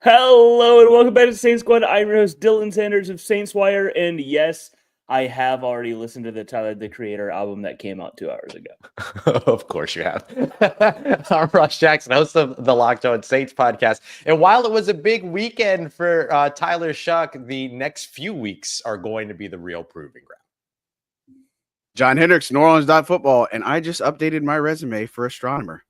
Hello and welcome back to Saint Squad. I'm your host Dylan Sanders of Saints Wire, and yes, I have already listened to the Tyler the Creator album that came out 2 hours ago. Of course you have. I'm Ross Jackson, host of the Locked On Saints podcast. And while it was a big weekend for Tyler Shough, the next few weeks are going to be the real proving ground. John Hendricks, New Orleans football, and I just updated my resume for astronomer.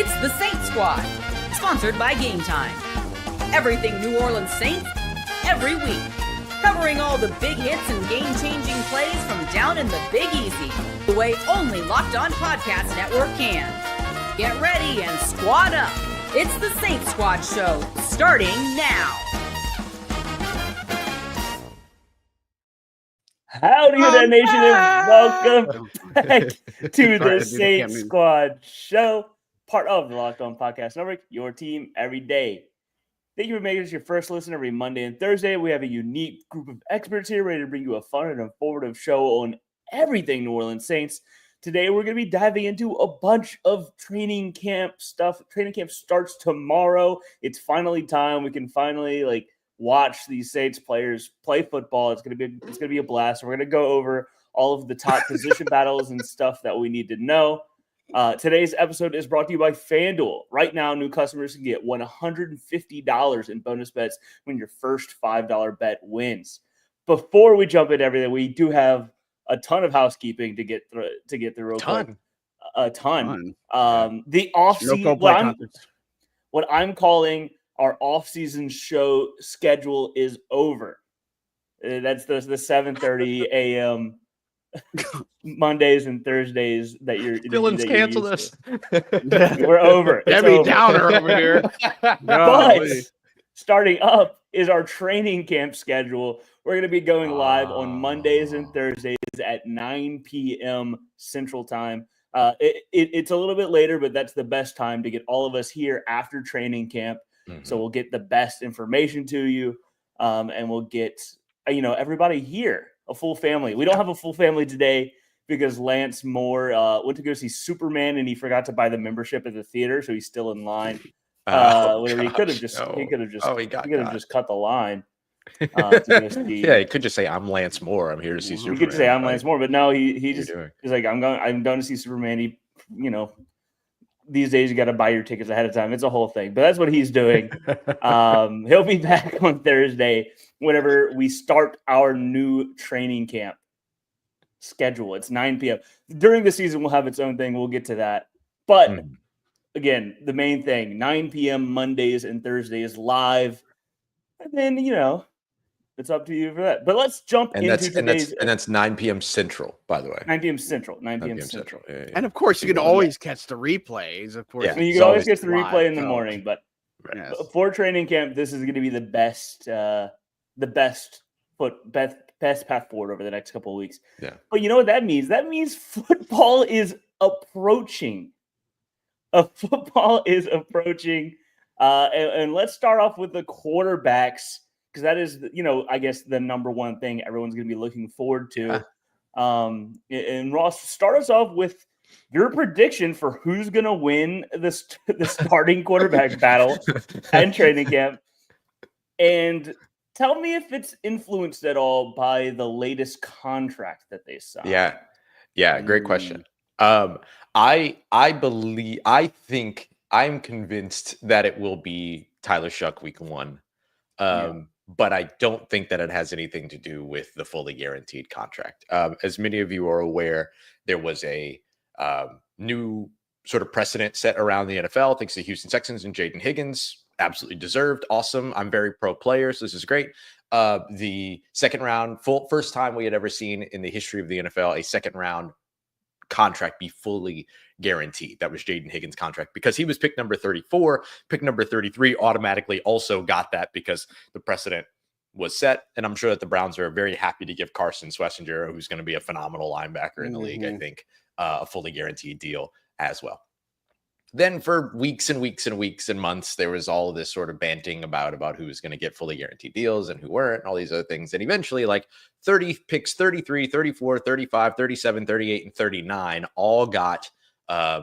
It's the Saints Squad, sponsored by Gametime. Everything New Orleans Saints, every week. Covering all the big hits and game-changing plays from down in the Big Easy, the way only Locked On Podcast Network can. Get ready and squad up. It's the Saints Squad show, starting now. Howdy there, nation, and welcome back to the Saints Squad show, part of the Locked On Podcast Network, your team every day. Thank you for making us your first listen every Monday and Thursday. We have a unique group of experts here ready to bring you a fun and informative show on everything New Orleans Saints. Today, we're going to be diving into a bunch of training camp stuff. Training camp starts tomorrow. It's finally time. We can finally watch these Saints players play football. It's going to be a blast. We're going to go over all of the top position battles and stuff that we need to know. Today's episode is brought to you by FanDuel. Right now, new customers can get $150 in bonus bets when your first $5 bet wins. Before we jump into everything, we do have a ton of housekeeping to get through real quick. A ton. The off-season, what I'm calling our off-season show schedule is over. That's the 7:30 a.m. Mondays and Thursdays that you're Dylan's canceled us. We're over. Debbie Downer over here. But starting up is our training camp schedule. We're going to be going live on Mondays and Thursdays at 9 p.m. Central Time. It's a little bit later, but that's the best time to get all of us here after training camp. Mm-hmm. So we'll get the best information to you, and we'll get everybody here. A full family. We don't have a full family today because Lance Moore went to go see Superman and he forgot to buy the membership at the theater, so he's still in line. He could have just cut the line. He could just say, "I'm Lance Moore. I'm here to see Superman." He could say, "I'm Lance Moore," but no, he's like, "I'm going to see Superman." These days you got to buy your tickets ahead of time. It's a whole thing, but that's what he's doing. He'll be back on Thursday whenever we start our new training camp schedule. It's 9 p.m. During the season, we'll have its own thing. We'll get to that. But again, the main thing, 9 p.m. Mondays and Thursdays live. And then, it's up to you for that. But let's jump into today's... And that's 9 p.m. Central, by the way. 9 p.m. Central. 9 p.m. Central. Yeah. And, of course, you can always catch the replays. Of course, you can always catch the replay in the morning. But for training camp, this is going to be the best path forward over the next couple of weeks. Yeah. But you know what that means? That means football is approaching. Football is approaching. And let's start off with the quarterbacks, because that is, I guess the number one thing everyone's going to be looking forward to. Yeah. And Ross, start us off with your prediction for who's going to win the starting quarterback battle and training camp. And tell me if it's influenced at all by the latest contract that they signed. Yeah. Great question. I'm convinced that it will be Tyler Shough week 1. But I don't think that it has anything to do with the fully guaranteed contract. As many of you are aware, there was a new sort of precedent set around the NFL, thanks to Houston Texans and Jaden Higgins. Absolutely deserved. Awesome. I'm very pro player, so this is great. The second round, first time we had ever seen in the history of the NFL a second round contract be fully guaranteed. That was Jaden Higgins' contract because he was pick number 34. Pick number 33 automatically also got that because the precedent was set. And I'm sure that the Browns are very happy to give Carson Swessinger, who's going to be a phenomenal linebacker in the league, I think, a fully guaranteed deal as well. Then for weeks and weeks and weeks and months, there was all this sort of banting about who was going to get fully guaranteed deals and who weren't, and all these other things. And eventually, like 30 picks, 33, 34, 35, 37, 38, and 39 all got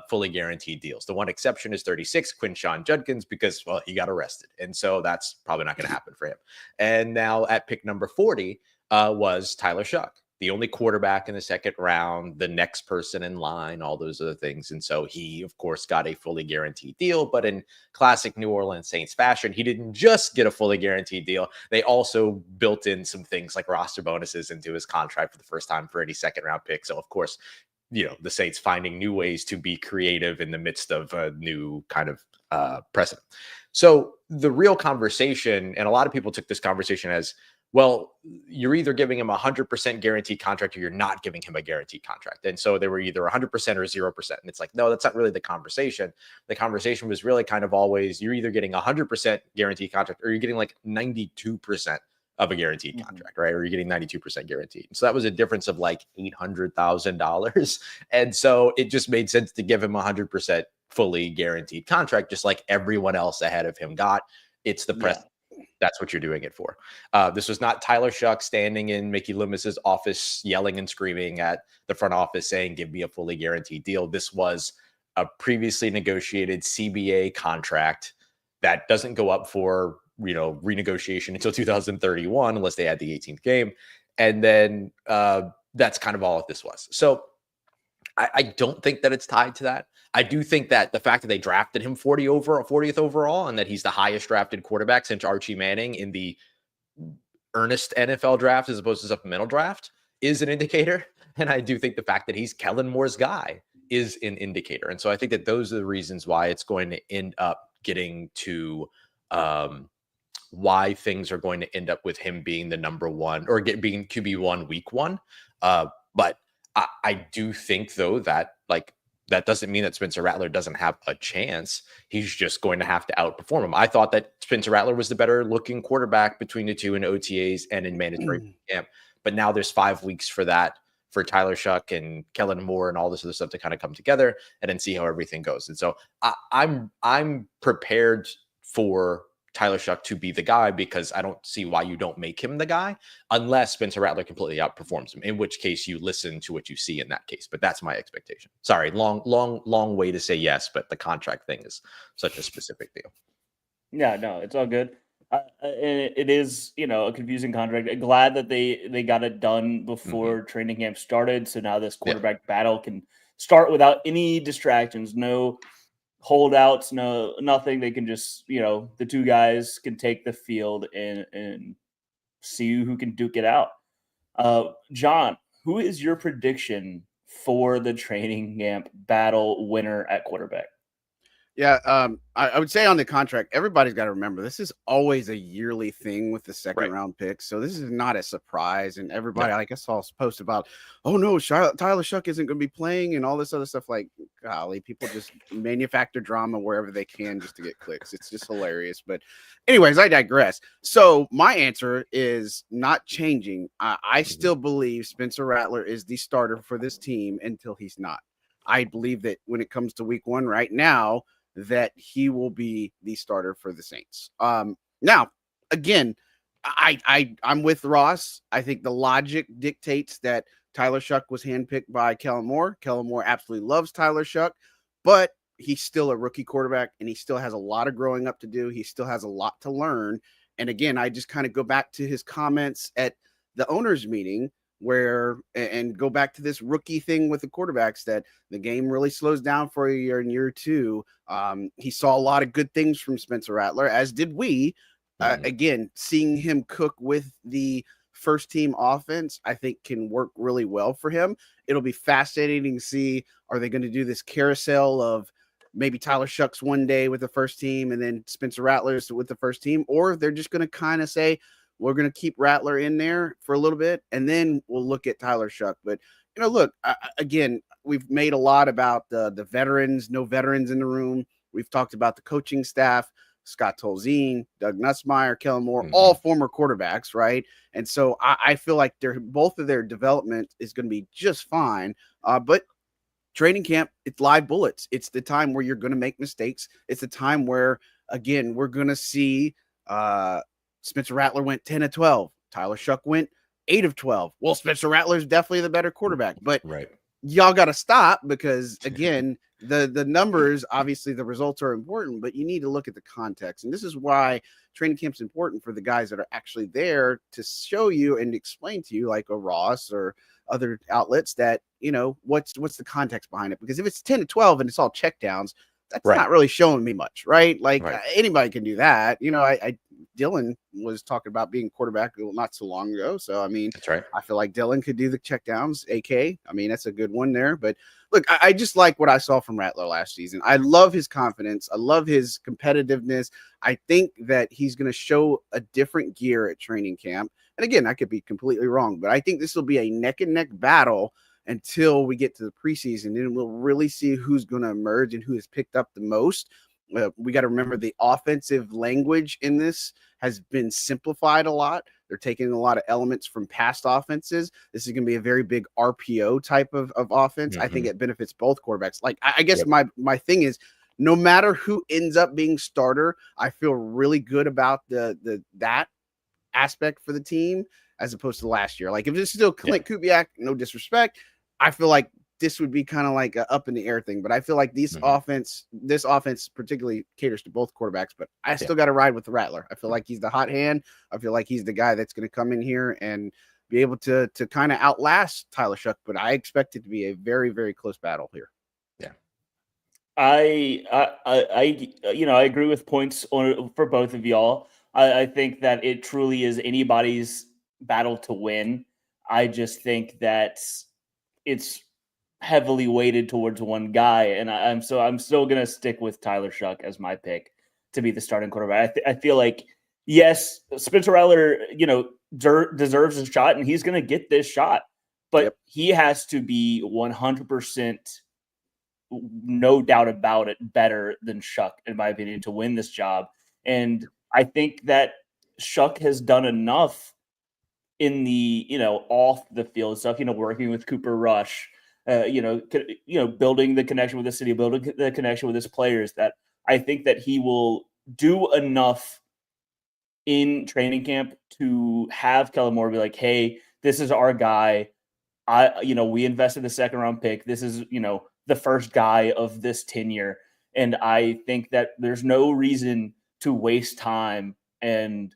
fully guaranteed deals. The one exception is 36, Quinshon Judkins, because, well, he got arrested. And so that's probably not going to happen for him. And now at pick number 40 was Tyler Shough, the only quarterback in the second round, the next person in line, all those other things. And so he, of course, got a fully guaranteed deal. But in classic New Orleans Saints fashion, he didn't just get a fully guaranteed deal. They also built in some things like roster bonuses into his contract for the first time for any second round pick. So, of course, the Saints finding new ways to be creative in the midst of a new kind of precedent. So the real conversation, and a lot of people took this conversation as, well, you're either giving him a 100% guaranteed contract or you're not giving him a guaranteed contract. And so they were either 100% or 0%. And it's like, no, that's not really the conversation. The conversation was really kind of always, you're either getting a 100% guaranteed contract or you're getting like 92% of a guaranteed contract, right? Or you're getting 92% guaranteed. So that was a difference of like $800,000. And so it just made sense to give him a 100% fully guaranteed contract, just like everyone else ahead of him got. It's the press. Yeah. That's what you're doing it for. This was not Tyler Shough standing in Mickey Loomis's office, yelling and screaming at the front office saying, give me a fully guaranteed deal. This was a previously negotiated CBA contract that doesn't go up for, renegotiation until 2031, unless they add the 18th game. And then that's kind of all that this was. So I don't think that it's tied to that. I do think that the fact that they drafted him 40th overall, and that he's the highest drafted quarterback since Archie Manning in the earnest NFL draft as opposed to supplemental draft is an indicator. And I do think the fact that he's Kellen Moore's guy is an indicator. And so I think that those are the reasons why it's going to end up getting to why things are going to end up with him being the number one or being QB1 week one. But I do think, though, that that doesn't mean that Spencer Rattler doesn't have a chance. He's just going to have to outperform him. I thought that Spencer Rattler was the better looking quarterback between the two in OTAs and in mandatory camp. But now there's 5 weeks for that, for Tyler Shough and Kellen Moore and all this other stuff to kind of come together and then see how everything goes. And so I'm prepared for Tyler Shough to be the guy, because I don't see why you don't make him the guy unless Spencer Rattler completely outperforms him, in which case you listen to what you see in that case. But that's my expectation. Sorry, long way to say yes, but the contract thing is such a specific deal. Yeah, no, it's all good. And it is, a confusing contract. I'm glad that they got it done before training camp started. So now this quarterback battle can start without any distractions, no holdouts, nothing. They can just, the two guys can take the field and see who can duke it out. John, who is your prediction for the training camp battle winner at quarterback? Yeah, I would say on the contract, everybody's got to remember this is always a yearly thing with the second round picks. So this is not a surprise. And everybody, I guess, saw a post about, oh no, Tyler Shough isn't going to be playing and all this other stuff. Like, golly, people just manufacture drama wherever they can just to get clicks. It's just hilarious. But anyways, I digress. So my answer is not changing. I still believe Spencer Rattler is the starter for this team until he's not. I believe that when it comes to week one right now, that he will be the starter for the Saints. Now, again, I'm with Ross. I think the logic dictates that Tyler Shough was handpicked by Kellen Moore. Kellen Moore absolutely loves Tyler Shough, but he's still a rookie quarterback, and he still has a lot of growing up to do. He still has a lot to learn. And again, I just kind of go back to his comments at the owners' meeting, and go back to this rookie thing with the quarterbacks, that the game really slows down for a year in year two. He saw a lot of good things from Spencer Rattler, as did we. Again, seeing him cook with the first team offense, I think can work really well for him. It'll be fascinating to see, are they going to do this carousel of maybe Tyler Shough's one day with the first team and then Spencer Rattler's with the first team, or they're just going to kind of say, we're going to keep Rattler in there for a little bit, and then we'll look at Tyler Shough. But, look, again, we've made a lot about the veterans, no veterans in the room. We've talked about the coaching staff, Scott Tolzien, Doug Nussmeier, Kellen Moore, all former quarterbacks, right? And so I feel like both of their development is going to be just fine. But training camp, it's live bullets. It's the time where you're going to make mistakes. It's the time where, again, we're going to see Spencer Rattler went 10 of 12. Tyler Shough went 8 of 12. Well, Spencer Rattler is definitely the better quarterback, but y'all got to stop, because again, The numbers, obviously the results are important, but you need to look at the context. And this is why training camp's important for the guys that are actually there to show you and explain to you, like a Ross or other outlets, that, what's the context behind it. Because if it's 10 to 12 and it's all checkdowns, that's not really showing me much, right? Like anybody can do that. Dylan was talking about being quarterback not so long ago. So, I mean, that's right. I feel like Dylan could do the checkdowns, AK. I mean, that's a good one there. But look, I just like what I saw from Rattler last season. I love his confidence. I love his competitiveness. I think that he's going to show a different gear at training camp. And again, I could be completely wrong, but I think this will be a neck and neck battle until we get to the preseason. Then we'll really see who's going to emerge and who has picked up the most. We got to remember the offensive language in this has been simplified a lot. They're taking a lot of elements from past offenses. This is going to be a very big RPO type of offense. I think it benefits both quarterbacks. Like, I guess my thing is, no matter who ends up being starter, I feel really good about that aspect for the team as opposed to last year. Like, if it's still Clint Kubiak, no disrespect, I feel like this would be kind of like a up in the air thing, but I feel like this offense particularly caters to both quarterbacks, but I still got to ride with the Rattler. I feel like he's the hot hand. I feel like he's the guy that's going to come in here and be able to kind of outlast Tyler Shough, but I expect it to be a very, very close battle here. Yeah. I agree with points for both of y'all. I think that it truly is anybody's battle to win. I just think that it's heavily weighted towards one guy, and I'm still gonna stick with Tyler Shough as my pick to be the starting quarterback. I feel like, yes, Spencer Rattler, deserves a shot, and he's gonna get this shot, but he has to be 100%, no doubt about it, better than Shough, in my opinion, to win this job. And I think that Shough has done enough in the off the field stuff, working with Cooper Rush. Building the connection with the city, building the connection with his players, that I think that he will do enough in training camp to have Kellen Moore be like, hey, this is our guy. We invested the second round pick. This is, the first guy of this tenure. And I think that there's no reason to waste time. And,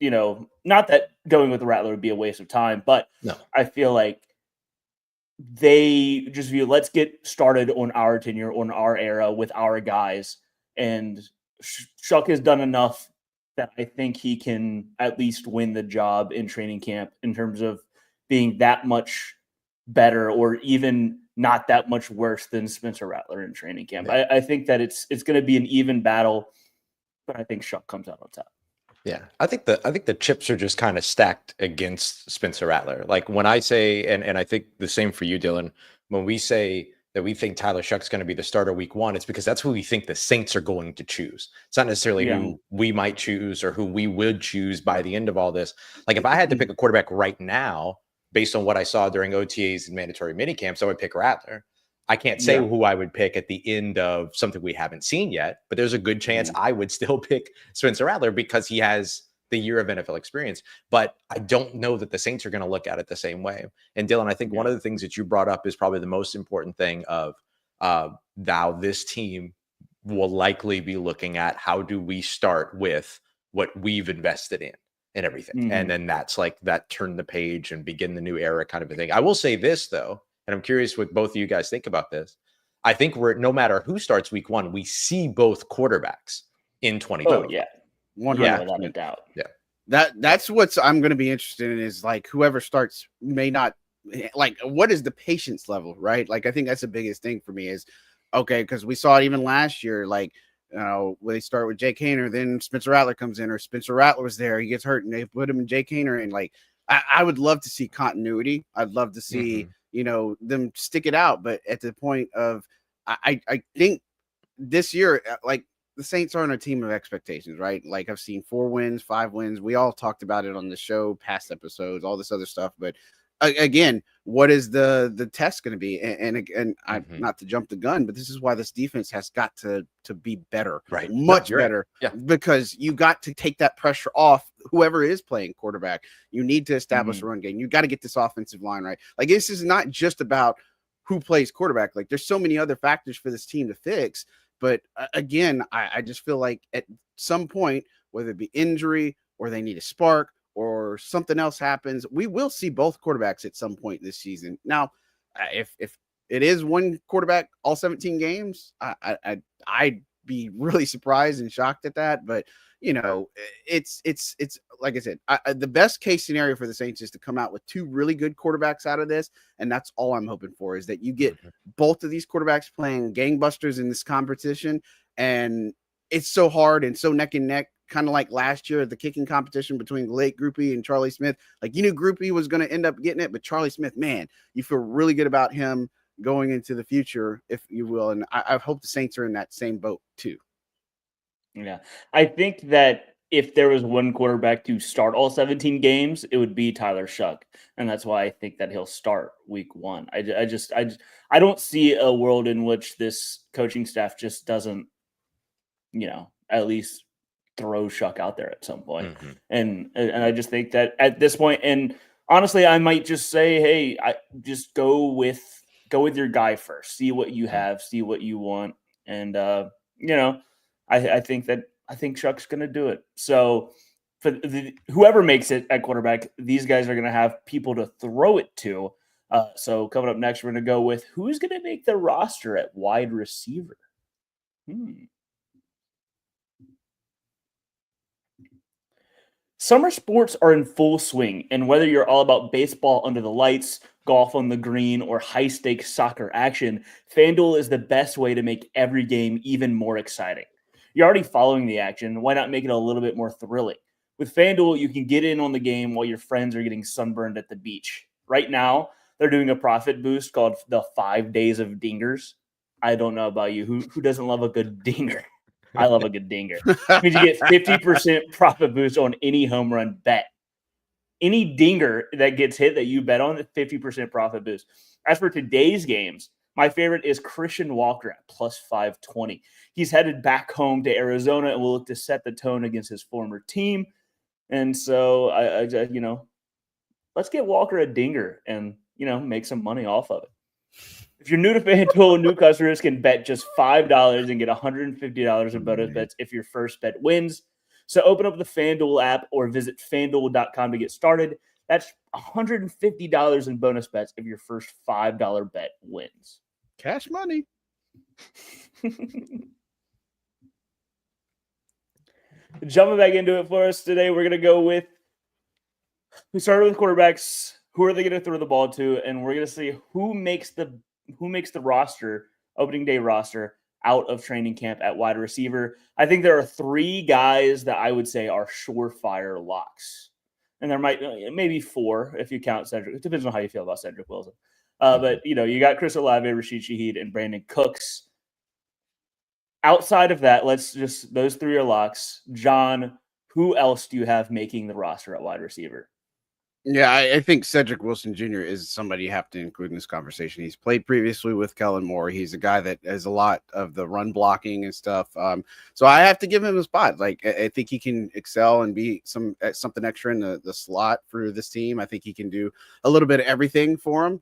not that going with the Rattler would be a waste of time, but no. I feel like they just view, let's get started on our tenure, on our era with our guys. And Shough has done enough that I think he can at least win the job in training camp in terms of being that much better or even not that much worse than Spencer Rattler in training camp. Yeah. I think that it's going to be an even battle, but I think Shough comes out on top. Yeah, I think the chips are just kind of stacked against Spencer Rattler. Like when I say, and I think the same for you, Dylan, when we say that we think Tyler Shough is going to be the starter week 1, it's because that's who we think the Saints are going to choose. It's not necessarily who we might choose or who we would choose by the end of all this. Like if I had to pick a quarterback right now, based on what I saw during OTAs and mandatory minicamps, I would pick Rattler. I can't say who I would pick at the end of something we haven't seen yet, but there's a good chance I would still pick Spencer Rattler because he has the year of NFL experience. But I don't know that the Saints are going to look at it the same way. And Dylan, I think one of the things that you brought up is probably the most important thing of now this team will likely be looking at how do we start with what we've invested in and everything. And then that's like that turn the page and begin the new era kind of a thing. I will say this though, and I'm curious what both of you guys think about this. I think no matter who starts week 1, we see both quarterbacks in 2020. Oh, yeah. 100%. Without a doubt. Yeah. That's what I'm going to be interested in is like whoever starts may not like, what is the patience level, right? Like, I think that's the biggest thing for me is, okay, because we saw it even last year, like, when they start with Jake Haener, then Spencer Rattler comes in, or Spencer Rattler was there, he gets hurt, and they put him in Jake Haener, and like, I would love to see continuity. I'd love to see, them stick it out. But at the point of, I think this year, like the Saints aren't a team of expectations, right? Like I've seen 4 wins, 5 wins. We all talked about it on the show, past episodes, all this other stuff. But again, what is the test going to be? And I'm not to jump the gun, but this is why this defense has got to be better, right? Much better, right. Because you got to take that pressure off whoever is playing quarterback. You need to establish a run game. You got to get this offensive line right. Like this is not just about who plays quarterback. Like there's so many other factors for this team to fix. But again, I just feel like at some point, whether it be injury or they need a spark or something else happens, we will see both quarterbacks at some point this season. Now, if it is one quarterback all 17 games, I'd be really surprised and shocked at that. But it's like I said, the best case scenario for the Saints is to come out with two really good quarterbacks out of this, and that's all I'm hoping for, is that you get both of these quarterbacks playing gangbusters in this competition. And it's so hard and so neck and neck, kind of like last year, the kicking competition between Blake Grupe and Charlie Smith. Like, you knew Grupe was going to end up getting it, but Charlie Smith, man, you feel really good about him going into the future, if you will. And I hope the Saints are in that same boat too. Yeah, I think that if there was one quarterback to start all 17 games, it would be Tyler Shough, and that's why I think that he'll start week 1. I don't see a world in which this coaching staff just doesn't, at least throw Shough out there at some point. And I just think that at this point, and honestly, I might just say, hey, I just go with your guy first, see what you have, see what you want, and I think Shuck's going to do it. So for whoever makes it at quarterback, these guys are going to have people to throw it to. So coming up next, we're going to go with who's going to make the roster at wide receiver. Summer sports are in full swing, and whether you're all about baseball under the lights, golf on the green, or high-stakes soccer action, FanDuel is the best way to make every game even more exciting. You're already following the action. Why not make it a little bit more thrilling? With FanDuel, you can get in on the game while your friends are getting sunburned at the beach. Right now, they're doing a profit boost called the 5 days of dingers. I don't know about you. Who doesn't love a good dinger? I love a good dinger. It means you get 50% profit boost on any home run bet. Any dinger that gets hit that you bet on, 50% profit boost. As for today's games, my favorite is Christian Walker at plus 520. He's headed back home to Arizona and will look to set the tone against his former team. And so, let's get Walker a dinger and, make some money off of it. If you're new to FanDuel, new customers can bet just $5 and get $150 in bonus bets if your first bet wins. So open up the FanDuel app or visit FanDuel.com to get started. That's $150 in bonus bets if your first $5 bet wins. Cash money. Jumping back into it for us today, we're going to go with, we started with quarterbacks. Who are they going to throw the ball to? And we're going to see who makes the roster, opening day roster, out of training camp at wide receiver. I think there are 3 guys that I would say are surefire locks. And there might maybe 4 if you count Cedric. It depends on how you feel about Cedric Wilson. But, you got Chris Olave, Rashid Shaheed, and Brandon Cooks. Outside of that, those 3 are locks. John, who else do you have making the roster at wide receiver? Yeah, I think Cedric Wilson Jr. is somebody you have to include in this conversation. He's played previously with Kellen Moore. He's a guy that has a lot of the run blocking and stuff. So I have to give him a spot. Like, I think he can excel and be something extra in the slot for this team. I think he can do a little bit of everything for him.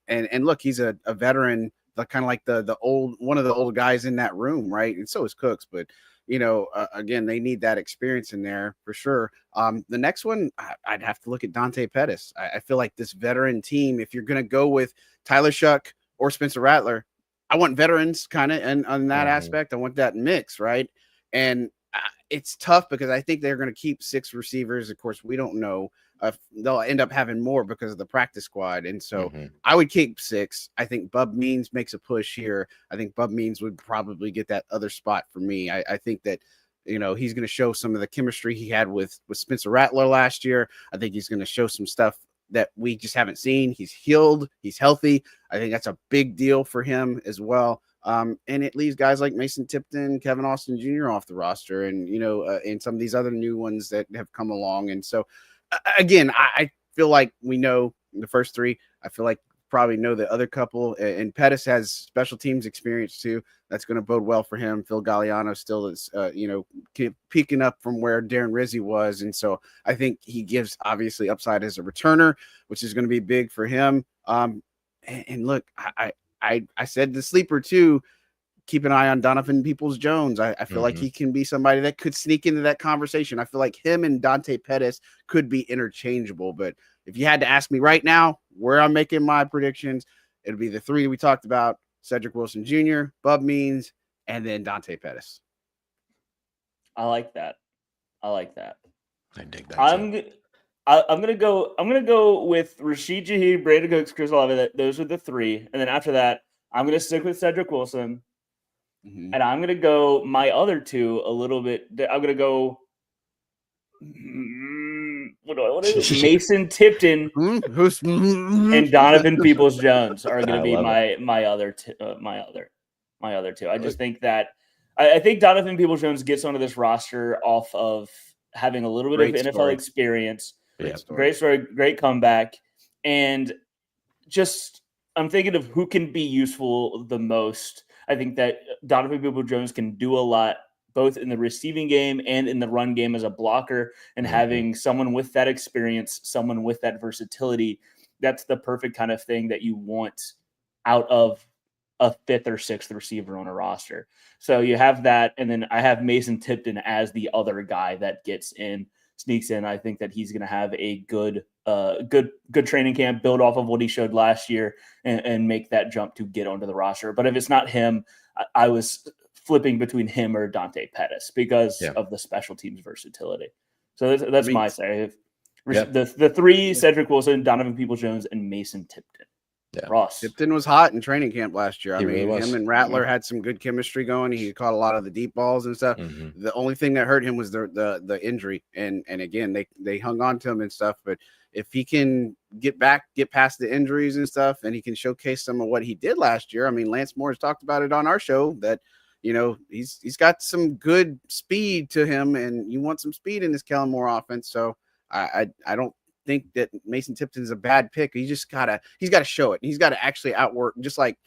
And look, he's a veteran, kind of like the old one of the old guys in that room, right? And so is Cooks, but again, they need that experience in there for sure. The next one, I'd have to look at Dante Pettis. I feel like this veteran team, if you're going to go with Tyler Shough or Spencer Rattler, I want veterans kind of and on that aspect. I want that mix, right? And it's tough because I think they're going to keep 6 receivers. Of course, we don't know if they'll end up having more because of the practice squad. And so I would keep 6. I think Bub Means makes a push here. I think Bub Means would probably get that other spot for me. I think that, he's going to show some of the chemistry he had with Spencer Rattler last year. I think he's going to show some stuff that we just haven't seen. He's healed. He's healthy. I think that's a big deal for him as well. And it leaves guys like Mason Tipton, Kevin Austin Jr. off the roster, and and some of these other new ones that have come along. And so, again, I feel like we know the first 3. I feel like probably know the other couple. And Pettis has special teams experience too. That's going to bode well for him. Phil Galliano still is, peaking up from where Darren Rizzi was, and so I think he gives obviously upside as a returner, which is going to be big for him. And look, I said the sleeper too. Keep an eye on Donovan Peoples-Jones. I feel like he can be somebody that could sneak into that conversation. I feel like him and Dante Pettis could be interchangeable. But if you had to ask me right now where I'm making my predictions, it'd be the three we talked about: Cedric Wilson Jr., Bub Means, and then Dante Pettis. I like that. I dig that. I'm gonna go with Rashid Shaheed, Brandon Cooks, Chris Olave. Those are the three, and then after that, I'm gonna stick with Cedric Wilson. And I'm going to go my other two a little bit. I'm going to go what do I want to do? Mason Tipton and Donovan Peoples-Jones are going to be my other two. I just think that I think Donovan Peoples-Jones gets onto this roster off of having a little bit of NFL experience. Great story, great comeback. And just I'm thinking of who can be useful the most. I think that Donovan Peoples-Jones can do a lot, both in the receiving game and in the run game as a blocker, and having someone with that experience, someone with that versatility, that's the perfect kind of thing that you want out of a fifth or sixth receiver on a roster. So you have that, and then I have Mason Tipton as the other guy that sneaks in. I think that he's going to have a good training camp, build off of what he showed last year, and make that jump to get onto the roster. But if it's not him, I was flipping between him or Dante Pettis because of the special teams versatility. So that's my say. The three: Cedric Wilson, Donovan Peoples-Jones, and Mason Tipton. Yeah. Ross Tipton was hot in training camp last year. Really him and Rattler had some good chemistry going. He caught a lot of the deep balls and stuff. The only thing that hurt him was the injury. And again, they hung on to him and stuff. But if he can get past the injuries and stuff, and he can showcase some of what he did last year. I mean, Lance Moore has talked about it on our show that, he's got some good speed to him, and you want some speed in this Kellen Moore offense. So I don't think that Mason Tipton is a bad pick. He's got to show it. He's got to actually outwork, just like,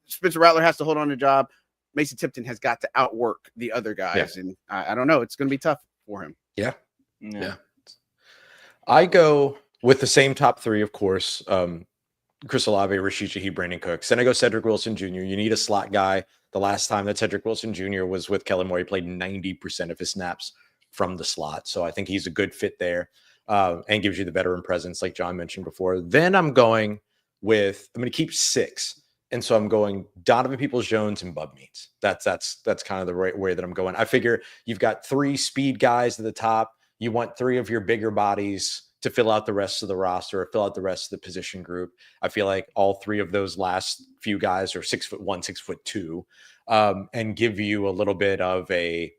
Spencer Rattler has to hold on to a job. Mason Tipton has got to outwork the other guys. And I don't know. It's going to be tough for him. Yeah. I go with the same top three, of course. Chris Olave, Rashid Shaheed, Brandon Cooks. Then I go Cedric Wilson Jr. You need a slot guy. The last time that Cedric Wilson Jr. was with Kellen Moore, he played 90% of his snaps from the slot. So I think he's a good fit there. And gives you the veteran presence, like John mentioned before. Then I'm going to keep six. And so I'm going Donovan Peoples-Jones and Bub Means. That's kind of the right way that I'm going. I figure you've got three speed guys at the top. You want three of your bigger bodies to fill out the rest of the roster or fill out the rest of the position group. I feel like all three of those last few guys are 6'1", 6'2", and give you a little bit of a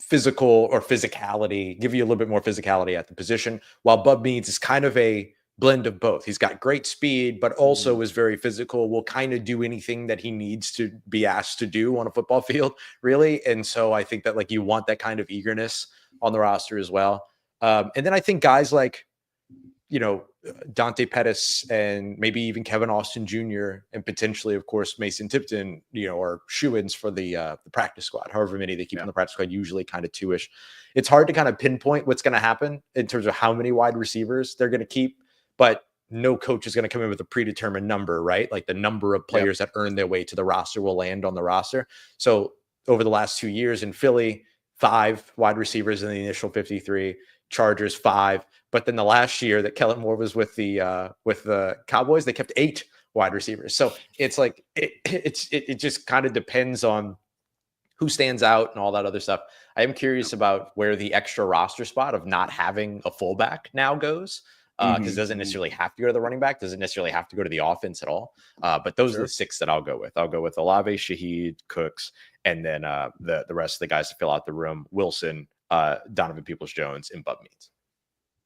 physical or physicality, give you a little bit more physicality at the position, while Bub Means is kind of a blend of both. He's got great speed, but also is very physical, will kind of do anything that he needs to be asked to do on a football field, really. And so I think that you want that kind of eagerness on the roster as well. And then I think guys like, Dante Pettis and maybe even Kevin Austin Jr. and potentially, of course, Mason Tipton, are shoo-ins for the practice squad. However many they keep on the practice squad, usually kind of two-ish. It's hard to kind of pinpoint what's going to happen in terms of how many wide receivers they're going to keep, but no coach is going to come in with a predetermined number, right? Like the number of players that earn their way to the roster will land on the roster. So over the last 2 years in Philly, 5 wide receivers in the initial 53, Chargers 5. But then the last year that Kellen Moore was with the Cowboys, they kept 8 wide receivers. So it's like it just kind of depends on who stands out and all that other stuff. I am curious about where the extra roster spot of not having a fullback now goes, because it doesn't necessarily have to go to the running back, doesn't necessarily have to go to the offense at all. But those are the 6 that I'll go with. I'll go with Olave, Shaheed, Cooks, and then the rest of the guys to fill out the room: Wilson, Donovan Peoples-Jones, and Bub Means.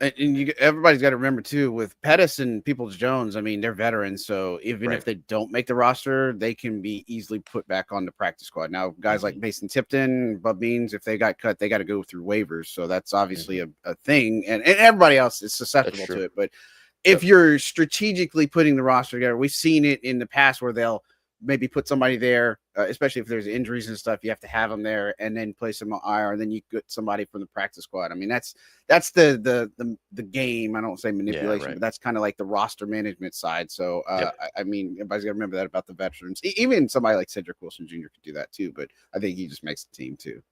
And everybody's got to remember too, with Pettis and Peoples-Jones, I mean, they're veterans, so even if they don't make the roster, they can be easily put back on the practice squad. Now, guys like Mason Tipton, Bub Means, if they got cut, they got to go through waivers, so that's obviously a thing, and everybody else is susceptible to it. But if you're strategically putting the roster together, we've seen it in the past where they'll maybe put somebody there especially if there's injuries and stuff, you have to have them there and then place them on IR, and then you get somebody from the practice squad. I mean, that's the game. I don't say manipulation, but that's kind of like the roster management side. So, I mean, everybody's got to remember that about the veterans. Even somebody like Cedric Wilson Jr. could do that too, but I think he just makes the team too.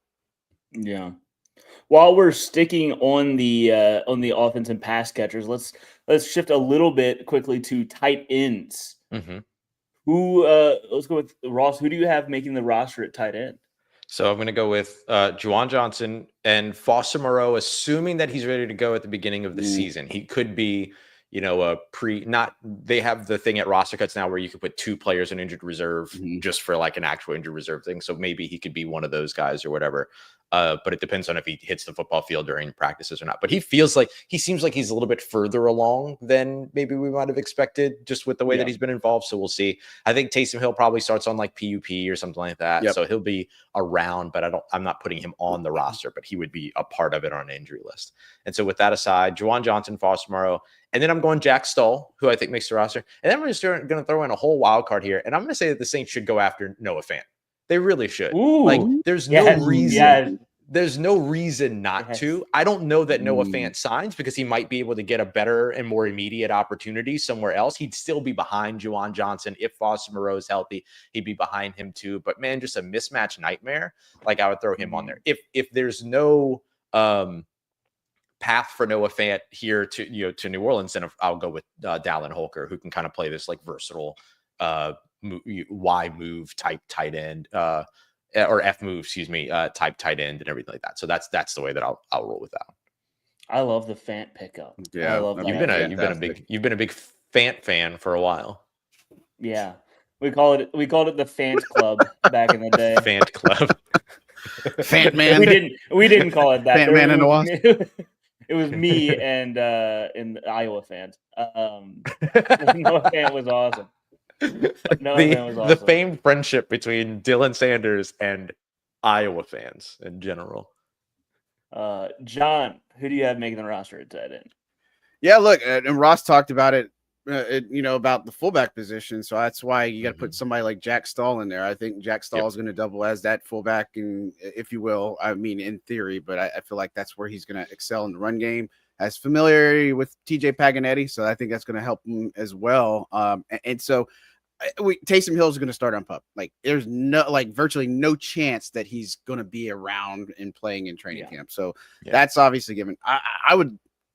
Yeah. While we're sticking on the offense and pass catchers, let's shift a little bit quickly to tight ends. Mm-hmm. Let's go with Ross. Who do you have making the roster at tight end? So I'm going to go with Juwan Johnson and Foster Moreau, assuming that he's ready to go at the beginning of the season. He could be, they have the thing at roster cuts now where you could put 2 players in injured reserve just for like an actual injured reserve thing. So maybe he could be one of those guys or whatever. But it depends on if he hits the football field during practices or not. But he seems like he's a little bit further along than maybe we might have expected just with the way that he's been involved. So we'll see. I think Taysom Hill probably starts on like PUP or something like that. Yep. So he'll be around, but I'm not putting him on the roster, but he would be a part of it on an injury list. And so with that aside, Juwan Johnson, Foster Moreau, and then I'm going Jack Stoll, who I think makes the roster. And then we're just going to throw in a whole wild card here. And I'm going to say that the Saints should go after Noah Fant. They really should. Ooh, like, there's no reason. Yeah. There's no reason not to. I don't know that Noah Fant signs because he might be able to get a better and more immediate opportunity somewhere else. He'd still be behind Juwan Johnson. If Foster Moreau is healthy, he'd be behind him too. But man, just a mismatch nightmare. Like, I would throw him on there. If there's no path for Noah Fant here to New Orleans, then I'll go with Dallin Holker, who can kind of play this like versatile Y move type tight end. Or F move, type tight end and everything like that. So that's the way that I'll roll with that. I love the Fant pickup. Yeah, I love that. You've been a big Fant fan for a while. Yeah, we called it the Fant Club back in the day. Fant Club, Fant Man. We didn't call it that. Fant Man and the Wasp. It was me and the Iowa fans. Noah Fant was awesome. The famed friendship between Dylan Sanders and Iowa fans in general. John, who do you have making the roster at tight end? Yeah, look, and Ross talked about it, about the fullback position. So that's why you got to put somebody like Jack Stoll in there. I think Jack Stoll is going to double as that fullback, and if you will, I mean, in theory, but I feel like that's where he's going to excel in the run game. Has familiarity with TJ Paganetti, so I think that's going to help him as well. And so Taysom Hill is going to start on PUP. Like, there's virtually no chance that he's going to be around and playing in training camp. So that's obviously given.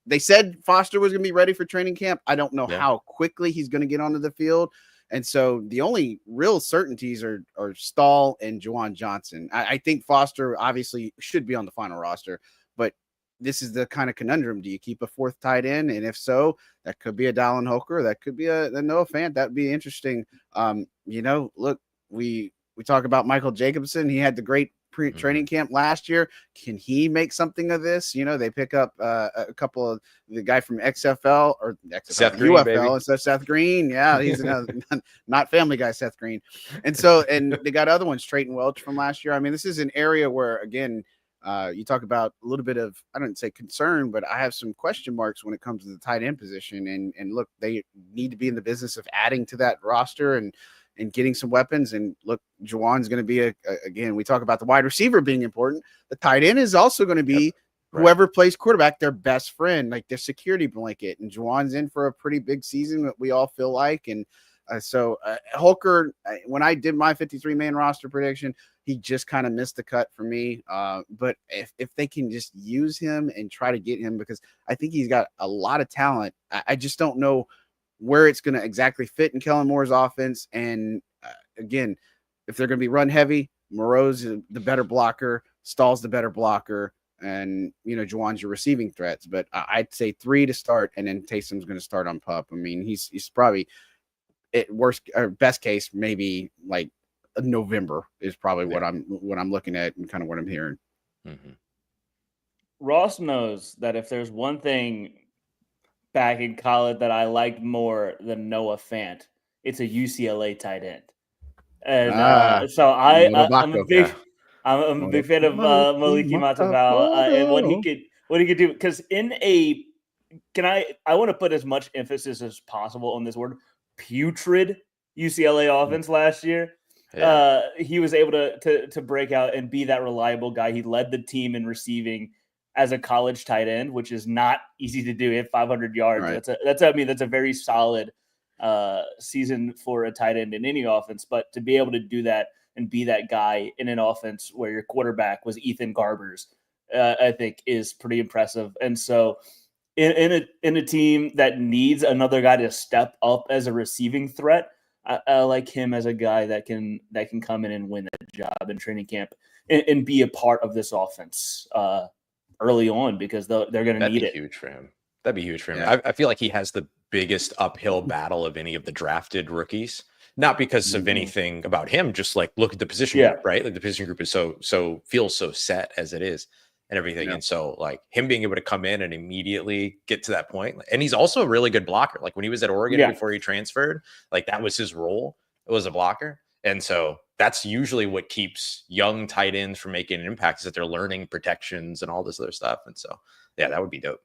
They said Foster was going to be ready for training camp. I don't know how quickly he's going to get onto the field. And so the only real certainties are Stoll and Juwan Johnson. I think Foster obviously should be on the final roster, but this is the kind of conundrum. Do you keep a 4th tight end? And if so, that could be a Dallin Holker. That could be a Noah Fant. That'd be interesting. Look, we talk about Michael Jacobson. He had the great training camp last year. Can he make something of this? They pick up a couple of the guy from XFL or Seth Green, UFL and stuff. Seth Green. Yeah, he's not Family Guy Seth Green. And they got other ones, Trayton Welch from last year. I mean, this is an area where, again, you talk about a little bit of, I don't say concern, but I have some question marks when it comes to the tight end position. And look, they need to be in the business of adding to that roster and getting some weapons. And look, Juwan's going to be again, we talk about the wide receiver being important. The tight end is also going to be whoever plays quarterback, their best friend, like their security blanket. And Juwan's in for a pretty big season that we all feel like. And so Holker, when I did my 53-man roster prediction, he just kind of missed the cut for me. But if they can just use him and try to get him, because I think he's got a lot of talent. I just don't know where it's going to exactly fit in Kellen Moore's offense. And again, if they're going to be run heavy, Moreau's the better blocker, Stoll's the better blocker, and Juwan's your receiving threats. But I'd say 3 to start, and then Taysom's going to start on PUP. I mean, he's probably at worst or best case, maybe like November is probably what I'm looking at and kind of what I'm hearing. Mm-hmm. Ross knows that if there's one thing back in college that I liked more than Noah Fant, it's a UCLA tight end. And so I'm a big fan of Maliki Mataval and what he could do. Because I want to put as much emphasis as possible on this word putrid UCLA offense last year. he was able to break out and be that reliable guy. He led the team in receiving as a college tight end, which is not easy to do. He had 500 yards. Right. That's a very solid season for a tight end in any offense. But to be able to do that and be that guy in an offense where your quarterback was Ethan Garbers, I think is pretty impressive. And so in a team that needs another guy to step up as a receiving threat, I like him as a guy that can come in and win a job in training camp and be a part of this offense early on, because they're going to need it. Huge for him. That'd be huge for him. Yeah. I feel like he has the biggest uphill battle of any of the drafted rookies. Not because of anything about him, just like look at the position group, right? Like the position group is so feels so set as it is and everything. Yeah. And so like him being able to come in and immediately get to that point. And he's also a really good blocker. Like when he was at Oregon before he transferred, like that was his role. It was a blocker. And so that's usually what keeps young tight ends from making an impact, is that they're learning protections and all this other stuff. And so, yeah, that would be dope.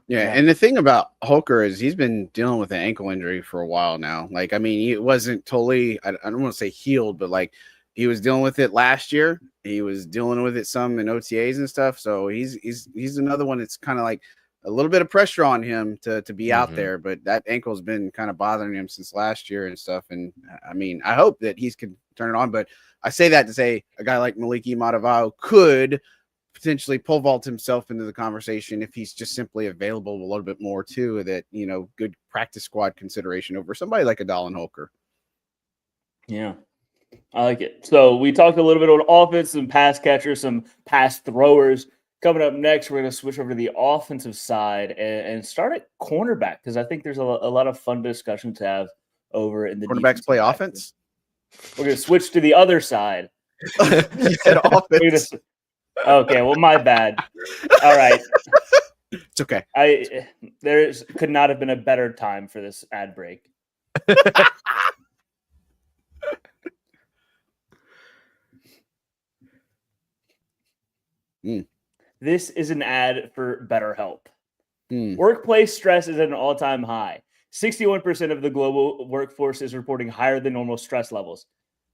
Yeah, and the thing about Holker is he's been dealing with an ankle injury for a while now. Like, I mean, he wasn't totally, I don't want to say healed, but like he was dealing with it last year. He was dealing with it some in OTAs and stuff. So he's another one that's kind of like a little bit of pressure on him to be out there. But that ankle's been kind of bothering him since last year and stuff. And I mean, I hope that he can turn it on. But I say that to say a guy like Maliki Matavao could potentially pole vault himself into the conversation if he's just simply available a little bit more too, that, you know, good practice squad consideration over somebody like a Dallin Holker. Yeah, I like it. So we talked a little bit on offense, some pass catchers, some pass throwers. Coming up next, we're going to switch over to the offensive side and start at cornerback, because I think there's a lot of fun discussion to have over in the cornerbacks play offense. We're going to switch to the other side. You said offense. Okay, well, my bad. All right. It's okay. There could not have been a better time for this ad break. This is an ad for Betterhelp. Workplace stress is at an all-time high. 61% of the global workforce is reporting higher than normal stress levels.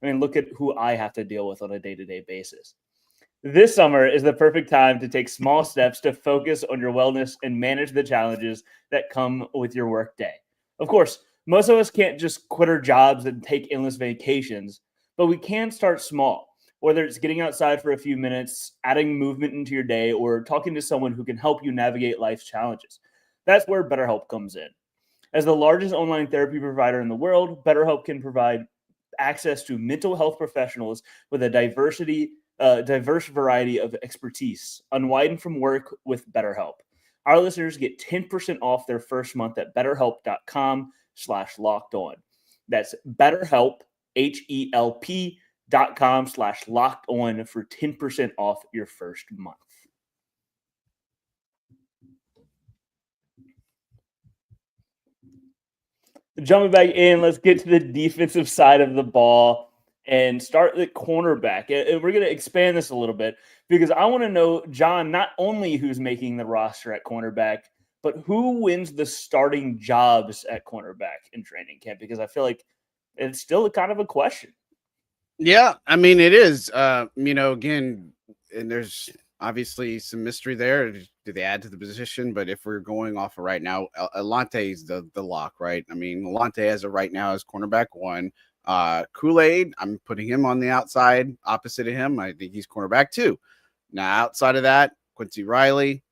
I mean, look at who I have to deal with on a day-to-day basis. This summer is the perfect time to take small steps to focus on your wellness and manage the challenges that come with your work day. Of course, most of us can't just quit our jobs and take endless vacations, but we can start small, whether it's getting outside for a few minutes, adding movement into your day, or talking to someone who can help you navigate life's challenges. That's where BetterHelp comes in. As the largest online therapy provider in the world, BetterHelp can provide access to mental health professionals with a diverse variety of expertise. Unwind from work with BetterHelp. Our listeners get 10% off their first month at betterhelp.com/lockedon. That's BetterHelp, HELP.com/lockedon for 10% off your first month. Jumping back in, let's get to the defensive side of the ball and start the cornerback. And we're going to expand this a little bit because I want to know, John, not only who's making the roster at cornerback, but who wins the starting jobs at cornerback in training camp, because I feel like it's still kind of a question. Yeah, I mean, it is. Again, and there's obviously some mystery there. Do they add to the position? But if we're going off of right now, Alante is the lock, right? I mean, Alante as of right now is cornerback 1. Kool-Aid, I'm putting him on the outside opposite of him. I think he's cornerback 2. Now, outside of that, Quincy Riley,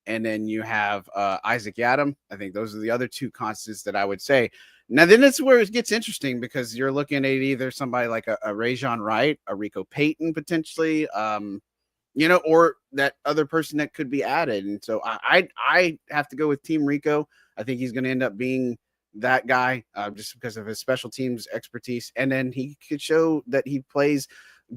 and then you have Isaac Yadam. I think those are the other 2 constants that I would say. Now, then it's where it gets interesting, because you're looking at either somebody like a Rajon Wright, a Rico Payton potentially, or that other person that could be added. And so I have to go with Team Rico. I think he's going to end up being that guy just because of his special teams expertise. And then he could show that he plays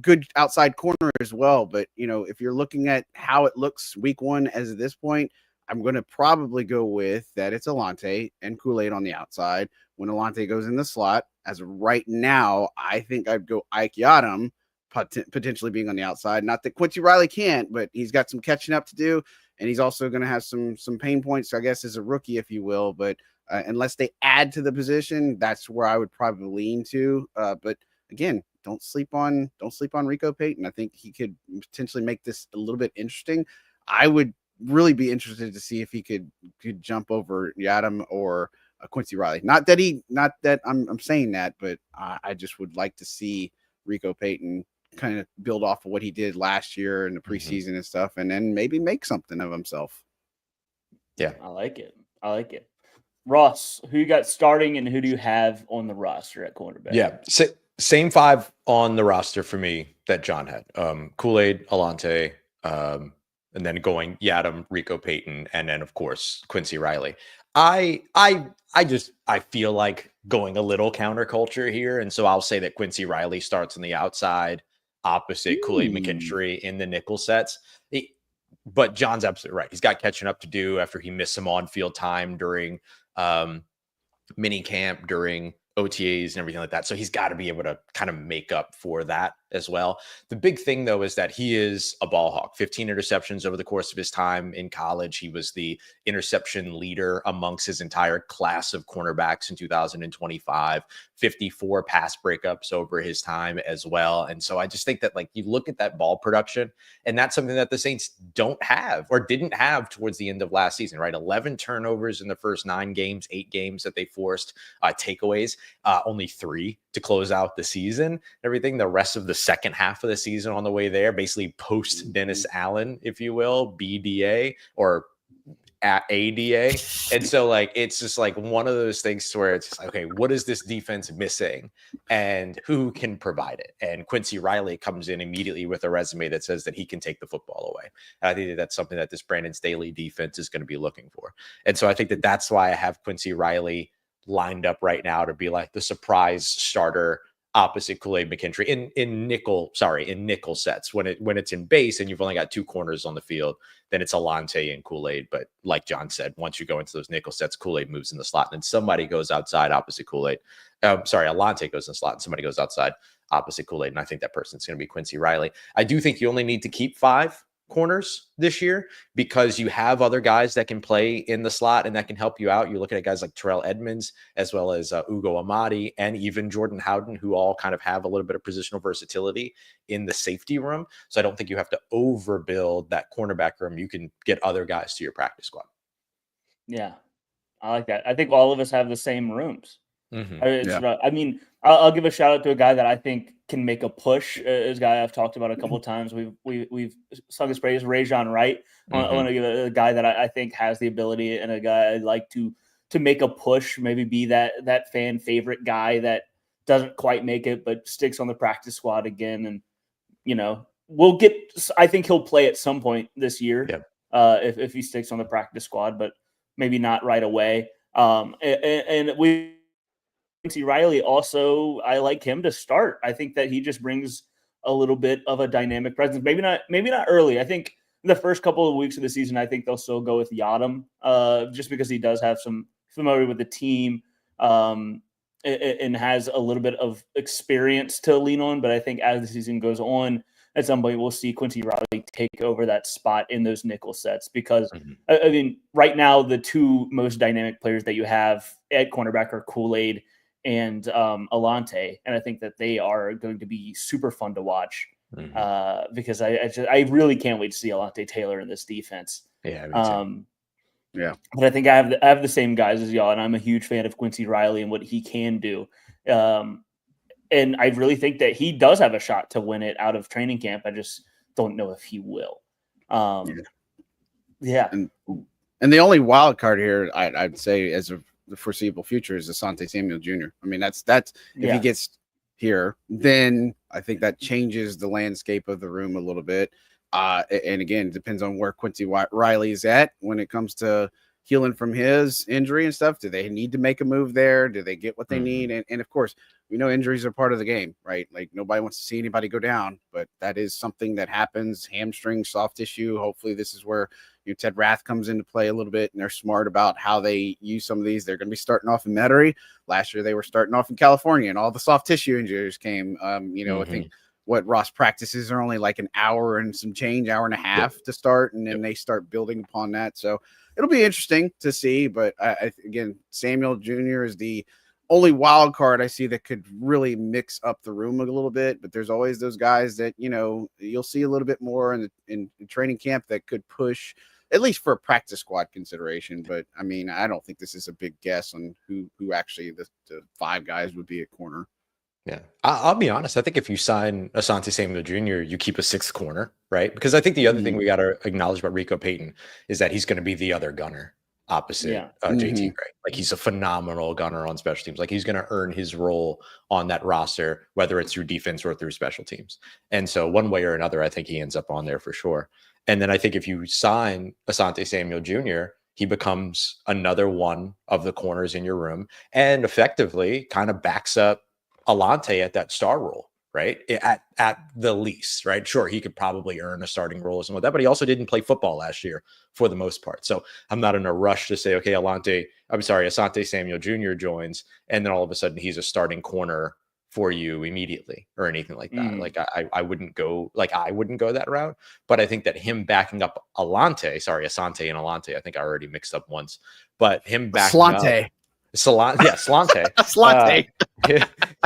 good outside corner as well. But, if you're looking at how it looks week 1 as of this point, I'm going to probably go with that it's Alante and Kool-Aid on the outside. When Alante goes in the slot, as of right now, I think I'd go Ike Yadam potentially being on the outside. Not that Quincy Riley can't, but he's got some catching up to do, and he's also going to have some pain points, I guess, as a rookie, if you will. But unless they add to the position, that's where I would probably lean to. But again, don't sleep on Rico Payton. I think he could potentially make this a little bit interesting. I would really be interested to see if he could jump over Yadam or Quincy Riley. Not that I'm saying that, but I just would like to see Rico Payton kind of build off of what he did last year in the preseason and stuff, and then maybe make something of himself. Yeah, I like it. Ross, who you got starting, and who do you have on the roster at cornerback? Yeah, same 5 on the roster for me that John had. Kool-Aid, Alante, and then going Yadam, Rico Payton, and then of course Quincy Riley. I feel like going a little counterculture here, and so I'll say that Quincy Riley starts on the outside, opposite Kool-Aid McKinstry in the nickel sets. But John's absolutely right. He's got catching up to do after he missed some on-field time during mini camp, during OTAs and everything like that. So he's got to be able to kind of make up for that as well. The big thing, though, is that he is a ball hawk. 15 interceptions over the course of his time in college. He was the interception leader amongst his entire class of cornerbacks in 2025. 54 pass breakups over his time as well. And so I just think that, like, you look at that ball production, and that's something that the Saints don't have or didn't have towards the end of last season, right? 11 turnovers in the first 9 games, 8 games that they forced, takeaways, only 3 to close out the season. Everything, the rest of the second half of the season on the way there, basically post Dennis Allen, if you will, BDA or at ADA. And so, like, it's just like one of those things where it's just like, okay, what is this defense missing and who can provide it? And Quincy Riley comes in immediately with a resume that says that he can take the football away. And I think that that's something that this Brandon Staley defense is going to be looking for. And so I think that that's why I have Quincy Riley lined up right now to be like the surprise starter opposite Kool-Aid McKinstry in nickel sets. When it's in base and you've only got 2 corners on the field, then it's Alante and Kool-Aid. But like John said, once you go into those nickel sets, Kool-Aid moves in the slot, and then somebody goes outside opposite Kool-Aid. Alante goes in the slot and somebody goes outside opposite Kool-Aid. And I think that person's going to be Quincy Riley. I do think you only need to keep 5 corners this year because you have other guys that can play in the slot and that can help you out. You're looking at guys like Terrell Edmonds, as well as Ugo Amadi, and even Jordan Howden, who all kind of have a little bit of positional versatility in the safety room. So I don't think you have to overbuild that cornerback room. You can get other guys to your practice squad. Yeah, I like that. I think all of us have the same rooms. Mm-hmm. I mean, I'll give a shout out to a guy that I think can make a push. This guy I've talked about a couple of times. We've sung his praise. Rajon Wright. I want to give a guy that I think has the ability, and a guy I'd like to make a push. Maybe be that fan favorite guy that doesn't quite make it, but sticks on the practice squad again. And we'll get. I think he'll play at some point this year. Yep. If he sticks on the practice squad, but maybe not right away. And we. Quincy Riley also, I like him to start. I think that he just brings a little bit of a dynamic presence. Maybe not early. I think the first couple of weeks of the season, I think they'll still go with Yadam, just because he does have some familiarity with the team and has a little bit of experience to lean on. But I think as the season goes on, at some point we'll see Quincy Riley take over that spot in those nickel sets because, I mean, right now the 2 most dynamic players that you have at cornerback are Kool-Aid and Alante, and I think that they are going to be super fun to watch because I really can't wait to see Alante Taylor in this defense. Yeah, yeah. But I think I have the same guys as y'all, and I'm a huge fan of Quincy Riley and what he can do. And I really think that he does have a shot to win it out of training camp. I just don't know if he will. Yeah. And the only wild card here, I'd say, as of the foreseeable future, is Asante Samuel Jr. I mean, that's if he gets here, then I think that changes the landscape of the room a little bit. And again, it depends on where Quincy Riley is at when it comes to healing from his injury and stuff. Do they need to make a move there? Do they get what they need? And of course, we know injuries are part of the game, right? Like, nobody wants to see anybody go down, but that is something that happens. Hamstring, soft tissue. Hopefully this is where Ted Rath comes into play a little bit, and they're smart about how they use some of these. They're going to be starting off in Metairie. Last year they were starting off in California, and all the soft tissue injuries came. I think what Ross practices are only like an hour and some change, hour and a half to start, and then they start building upon that. So it'll be interesting to see. But again, Samuel Jr. is the only wild card I see that could really mix up the room a little bit. But there's always those guys that, you'll see a little bit more in training camp that could push, at least for a practice squad consideration. But I mean, I don't think this is a big guess on who actually the 5 guys would be at corner. Yeah, I'll be honest. I think if you sign Asante Samuel Jr., you keep a 6th corner, right? Because I think the other thing we got to acknowledge about Rico Payton is that he's going to be the other gunner opposite JT Gray. Like, he's a phenomenal gunner on special teams. Like, he's going to earn his role on that roster, whether it's through defense or through special teams. And so one way or another, I think he ends up on there for sure. And then I think if you sign Asante Samuel Jr., he becomes another one of the corners in your room and effectively kind of backs up Alante at that star role, right? At the least, right? Sure, he could probably earn a starting role or something like that, but he also didn't play football last year for the most part. So I'm not in a rush to say, okay, Asante Samuel Jr. joins, and then all of a sudden he's a starting corner for you immediately or anything like that. Like I wouldn't go that route, but I think that him backing up Asante and Alante, I think I already mixed up once, but him backing up Slante.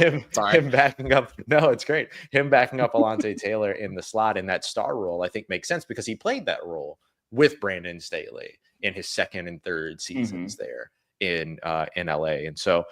Him backing up. No, it's great. Him backing up Alante Taylor in the slot in that star role, I think makes sense because he played that role with Brandon Staley in his 2nd and 3rd seasons there in LA. And so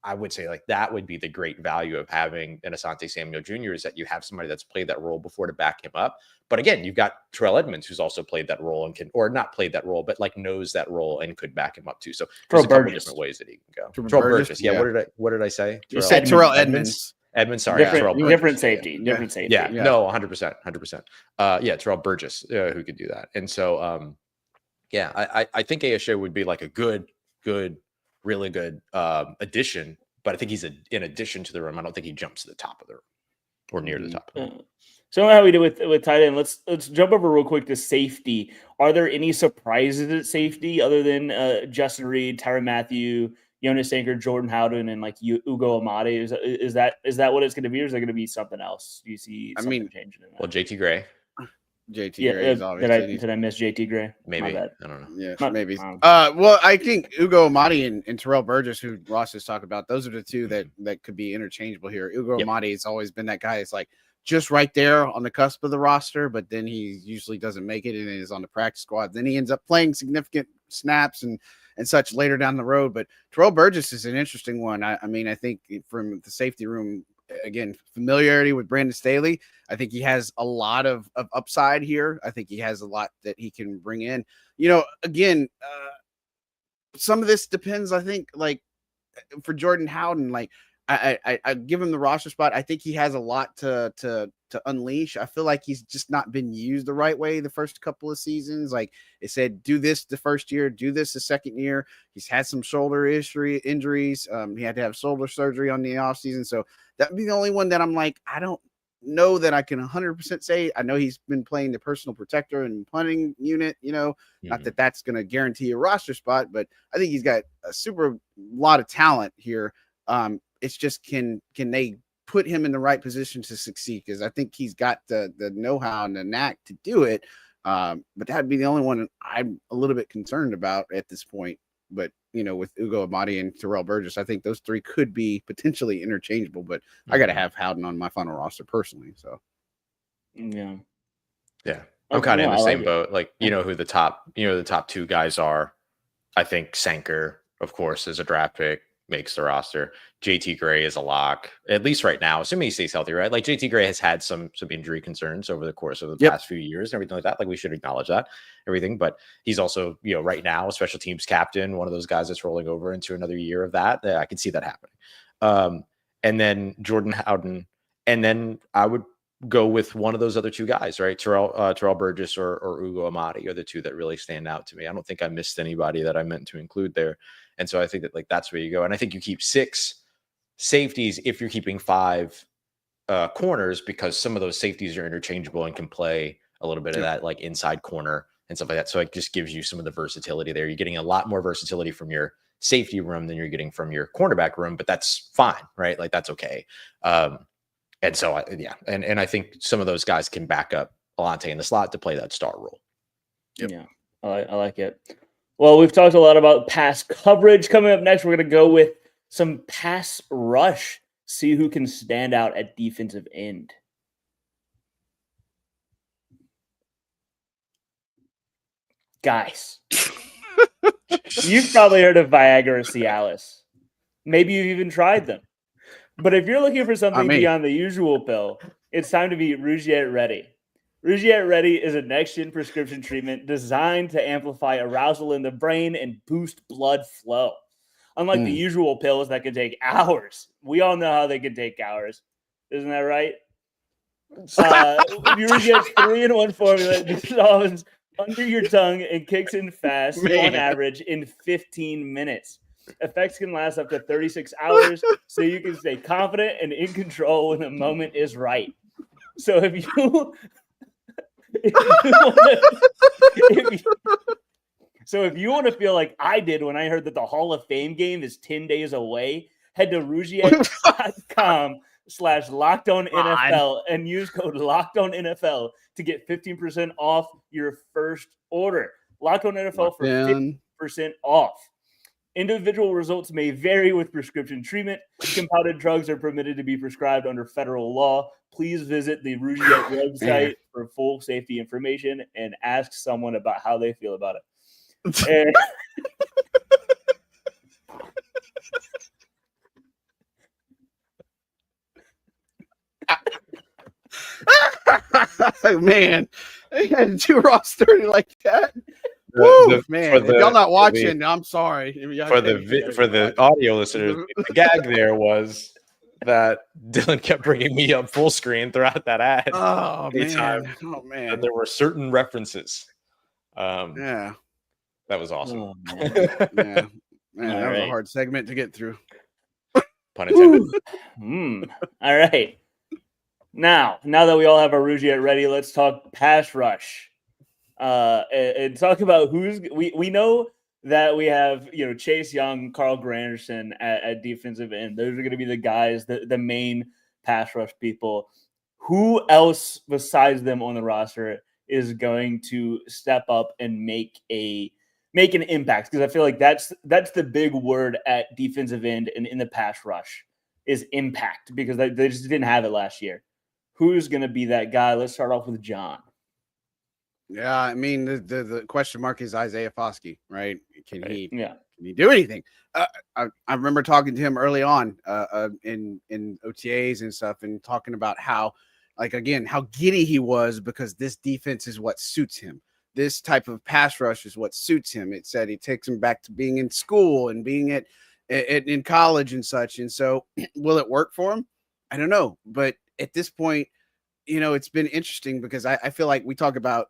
I would say like that would be the great value of having an Asante Samuel Jr. is that you have somebody that's played that role before to back him up. But again, you've got Terrell Edmonds, who's also played that role and can, or not played that role, but like knows that role and could back him up too. So there's a couple different ways that he can go. Terrell Burgess. Yeah. What did I say? You said Terrell Edmonds. Edmonds, sorry. Different safety. Yeah. No, 100%. Yeah. Terrell Burgess, who could do that. And so, I think ASHA would be like a really good addition, but I think he's in addition to the room. I don't think he jumps to the top of the room or near the top of the room. So how we do with tight end, let's jump over real quick to safety. Are there any surprises at safety other than Justin Reed, Tyrann Mathieu, Jonas Anchor, Jordan Howden, and like Ugo Amadi? Is that what it's going to be, or is it going to be something else? Do you see something changing in that? Well, JT Gray. Gray is obviously. Did I miss JT Gray? Maybe. I don't know. Yeah, maybe. Well, I think Ugo Amadi and Terrell Burgess, who Ross has talked about, those are the two that could be interchangeable here. Ugo Amadi has always been that guy. It's like just right there on the cusp of the roster, but then he usually doesn't make it and is on the practice squad. Then he ends up playing significant snaps and such later down the road. But Terrell Burgess is an interesting one. I mean, I think from the safety room, again, familiarity with Brandon Staley, I think he has a lot of upside here. I think he has a lot that he can bring in. Again, some of this depends, I think, like for Jordan Howden, like I give him the roster spot. I think he has a lot to unleash. I feel like he's just not been used the right way the first couple of seasons. Like it said, do this the first year, do this the second year. He's had some shoulder injuries. He had to have shoulder surgery on the offseason. So that'd be the only one that I'm like, I don't know that I can 100% say. I know he's been playing the personal protector and punting unit, not that that's going to guarantee a roster spot, but I think he's got a super lot of talent here. It's just, can they put him in the right position to succeed? Because I think he's got the know-how and the knack to do it. But that'd be the only one I'm a little bit concerned about at this point. But, with Ugo Amadi and Terrell Burgess, I think those three could be potentially interchangeable. But I got to have Howden on my final roster personally. So, yeah. I'm kind of in the same boat. Like, who the top 2 guys are. I think Sanker, of course, is a draft pick. Makes the roster. JT Gray is a lock, at least right now, assuming he stays healthy, right? Like JT Gray has had some injury concerns over the course of the past few years and everything like that. Like we should acknowledge that, everything. But he's also, right now, a special teams captain, one of those guys that's rolling over into another year of that. I could see that happening. And then Jordan Howden, and then I would go with one of those other 2 guys, right? Terrell Burgess or Ugo Amadi are the 2 that really stand out to me. I don't think I missed anybody that I meant to include there. And so I think that that's where you go. And I think you keep 6 safeties if you're keeping 5 corners, because some of those safeties are interchangeable and can play a little bit of that like inside corner and stuff like that. So it just gives you some of the versatility there. You're getting a lot more versatility from your safety room than you're getting from your cornerback room, but that's fine, right? Like that's okay. And so, and I think some of those guys can back up Alante in the slot to play that star role. Yeah, I like it. Well, we've talked a lot about pass coverage. Coming up next, we're going to go with some pass rush. See who can stand out at defensive end. Guys, you've probably heard of Viagra or Cialis. Maybe you've even tried them. But if you're looking for something beyond the usual pill, it's time to be Rugiet Ready. Rugiet Ready is a next-gen prescription treatment designed to amplify arousal in the brain and boost blood flow. Unlike the usual pills that can take hours. We all know how they can take hours. Isn't that right? Rugiet's 3-in-1 formula dissolves under your tongue and kicks in fast on average in 15 minutes. Effects can last up to 36 hours, so you can stay confident and in control when the moment is right. So if you want to feel like I did when I heard that the Hall of Fame game is 10 days away, head to Rugiet.com/LockedOnNFL and use code LockedOnNFL to get 15% off your first order. LockedOnNFL for 50% off. Individual results may vary with prescription treatment. Compounded drugs are permitted to be prescribed under federal law. Please visit the Rugiet website for full safety information and ask someone about how they feel about it. Man, they had to Ross 30 like that. Woo, man, if y'all not watching, I'm sorry. For the audio listeners, the gag there was that Dylan kept bringing me up full screen throughout that ad. Oh, man. And there were certain references. That was awesome. Oh, man. That was a hard segment to get through. Pun intended. All right. Now that we all have our Rugiet ready, let's talk pass rush. And talk about we know that we have, Chase Young, Carl Granderson at defensive end. Those are going to be the guys, the main pass rush people. Who else besides them on the roster is going to step up and make an impact? Because I feel like that's the big word at defensive end and in the pass rush is impact, because they just didn't have it last year. Who's going to be that guy? Let's start off with John. Yeah, I mean, the question mark is Isaiah Foskey, right? Can he do anything? I remember talking to him early on in OTAs and stuff, and talking about how giddy he was because this defense is what suits him. This type of pass rush is what suits him. It said he takes him back to being in school and being in college and such. And so, will it work for him? I don't know, but at this point, it's been interesting because I feel like we talk about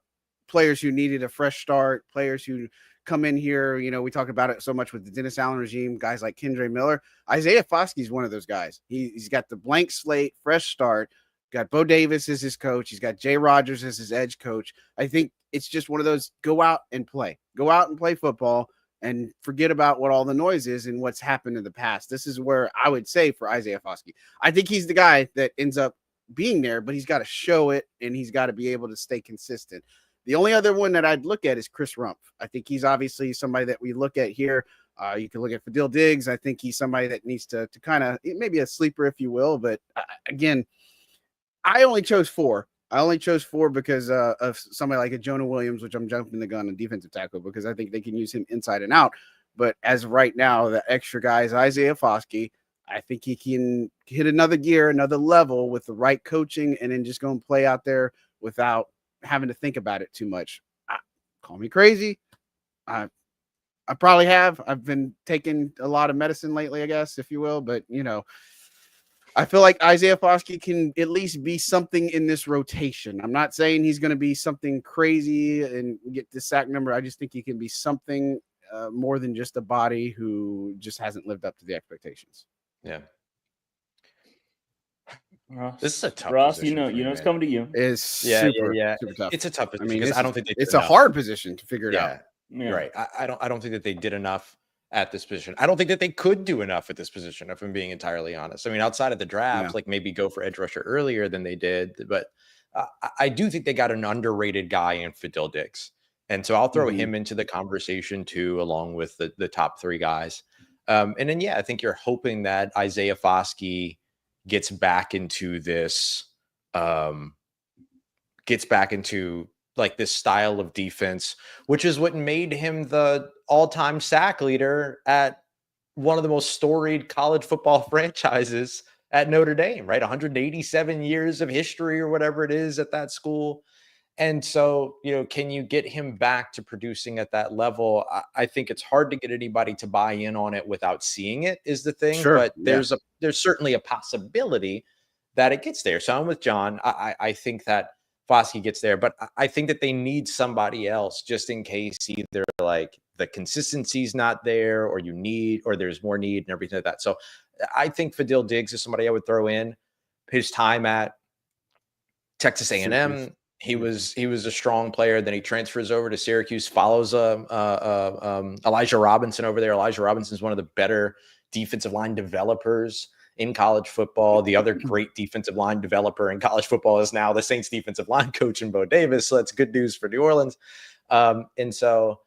players who needed a fresh start, players who come in here. We talk about it so much with the Dennis Allen regime, guys like Kendre Miller. Isaiah Foskey is one of those guys. He's got the blank slate, fresh start. Got Bo Davis as his coach. He's got Jay Rodgers as his edge coach. I think it's just one of those go out and play football and forget about what all the noise is and what's happened in the past. This is where I would say for Isaiah Foskey, I think he's the guy that ends up being there, but he's got to show it and he's got to be able to stay consistent. The only other one that I'd look at is Chris Rumpf. I think he's obviously somebody that we look at here. You can look at Fadil Diggs. I think he's somebody that needs to kind of maybe a sleeper, if you will. But again, I only chose 4. Because of somebody like a Jonah Williams, which I'm jumping the gun on defensive tackle because I think they can use him inside and out. But as of right now, the extra guy is Isaiah Foskey. I think he can hit another gear, another level with the right coaching, and then just go and play out there without having to think about it too much. Call me crazy. I probably have. I've been taking a lot of medicine lately, I guess, if you will. But, I feel like Isaiah Foskey can at least be something in this rotation. I'm not saying he's going to be something crazy and get the sack number. I just think he can be something more than just a body who just hasn't lived up to the expectations. Yeah. Ross, this is a tough Ross, position it's coming to you. It's super tough. It's a tough position. I mean, because I don't think it's a hard position to figure it out. Yeah. Right. I don't think that they did enough at this position. I don't think that they could do enough at this position, if I'm being entirely honest. I mean, outside of the draft, like maybe go for edge rusher earlier than they did, but I do think they got an underrated guy in Fadil Diggs. And so I'll throw him into the conversation too, along with the top 3 guys. And then, I think you're hoping that Isaiah Foskey gets back into this, like this style of defense, which is what made him the all-time sack leader at one of the most storied college football franchises at Notre Dame, right? 187 years of history or whatever it is at that school. And so, can you get him back to producing at that level? I think it's hard to get anybody to buy in on it without seeing it is the thing. Sure, but there's certainly a possibility that it gets there. So I'm with John. I think that Foskey gets there, but I think that they need somebody else just in case either like the consistency's not there or there's more need and everything like that. So I think Fadil Diggs is somebody I would throw in. His time at Texas A&M, he was a strong player. Then he transfers over to Syracuse, follows Elijah Robinson over there. Elijah Robinson is one of the better defensive line developers in college football. The other great defensive line developer in college football is now the Saints defensive line coach in Bo Davis. So that's good news for New Orleans. And so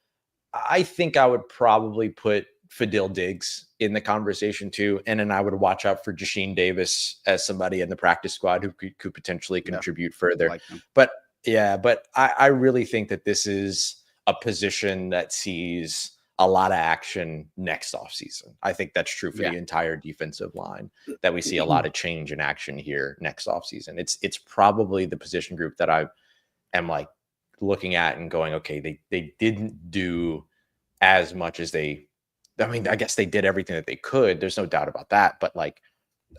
I think I would probably put Fadil Diggs in the conversation too. And then I would watch out for Jasheem Davis as somebody in the practice squad who could potentially contribute further. But I really think that this is a position that sees a lot of action next offseason. I think that's true for the entire defensive line, that we see a lot of change in action here next offseason. It's probably the position group that I am like looking at and going, okay, they didn't do as much as I guess they did everything that they could. There's no doubt about that. But like,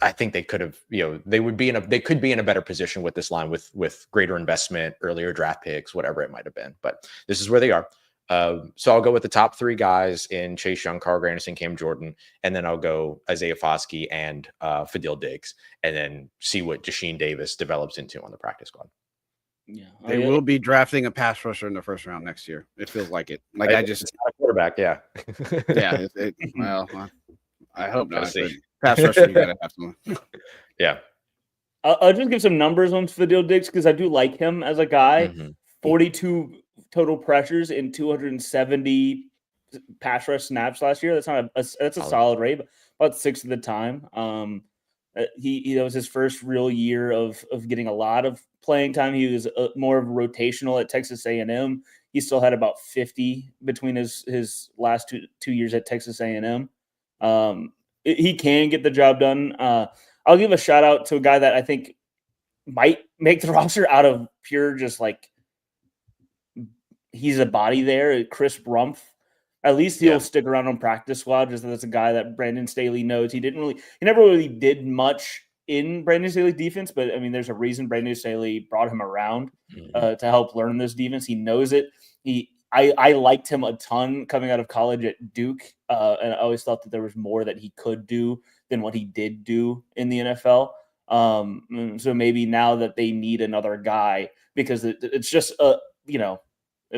I think they could have, they could be in a better position with this line with greater investment, earlier draft picks, whatever it might have been. But this is where they are. So I'll go with the top three guys in Chase Young, Carl Granderson, Cam Jordan, and then I'll go Isaiah Foskey and Fadil Diggs, and then see what Jasheem Davis develops into on the practice squad. Yeah, they will be drafting a pass rusher in the first round next year. It feels like it. Like it's not a quarterback. Yeah. Yeah. Well, I hope not. Pass rusher, you gotta have someone. Yeah. I'll just give some numbers on Fadil Diggs because I do like him as a guy. 42 total pressures in 270 pass rush snaps last year. That's a solid rate, about 6 at the time. That was his first real year of getting a lot of playing time. He was more of rotational at Texas A&M. He still had about 50 between his last two years at Texas A&M. He can get the job done. I'll give a shout out to a guy that I think might make the roster out of pure just like he's a body there. Chris Rumpf. At least he'll stick around on practice squad. Just that's a guy that Brandon Staley knows. He never really did much in Brandon Staley's defense, but I mean, there's a reason Brandon Staley brought him around to help learn this defense. He knows it. I liked him a ton coming out of college at Duke, and I always thought that there was more that he could do than what he did do in the NFL. So maybe now that they need another guy, because it's just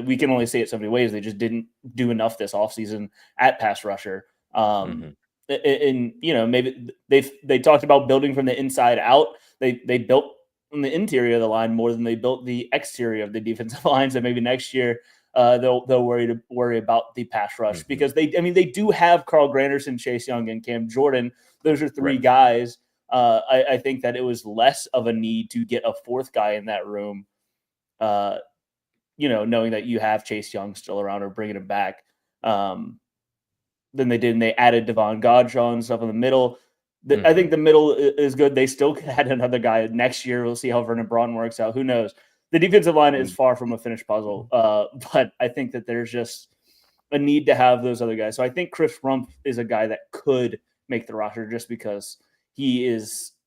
we can only say it so many ways. They just didn't do enough this offseason at pass rusher. And maybe they talked about building from the inside out. They built on the interior of the line more than they built the exterior of the defensive line. So maybe next year they'll worry about the pass rush because they do have Carl Granderson, Chase Young, and Cam Jordan. Those are three guys. I think that it was less of a need to get a fourth guy in that room. Knowing that you have Chase Young still around or bringing him back, than they did. And they added Devon Godshaw and stuff in the middle. I think the middle is good. They still could add another guy next year. We'll see how Vernon Braun works out. Who knows? The defensive line is far from a finished puzzle. But I think that there's just a need to have those other guys. So I think Chris Rumpf is a guy that could make the roster just because he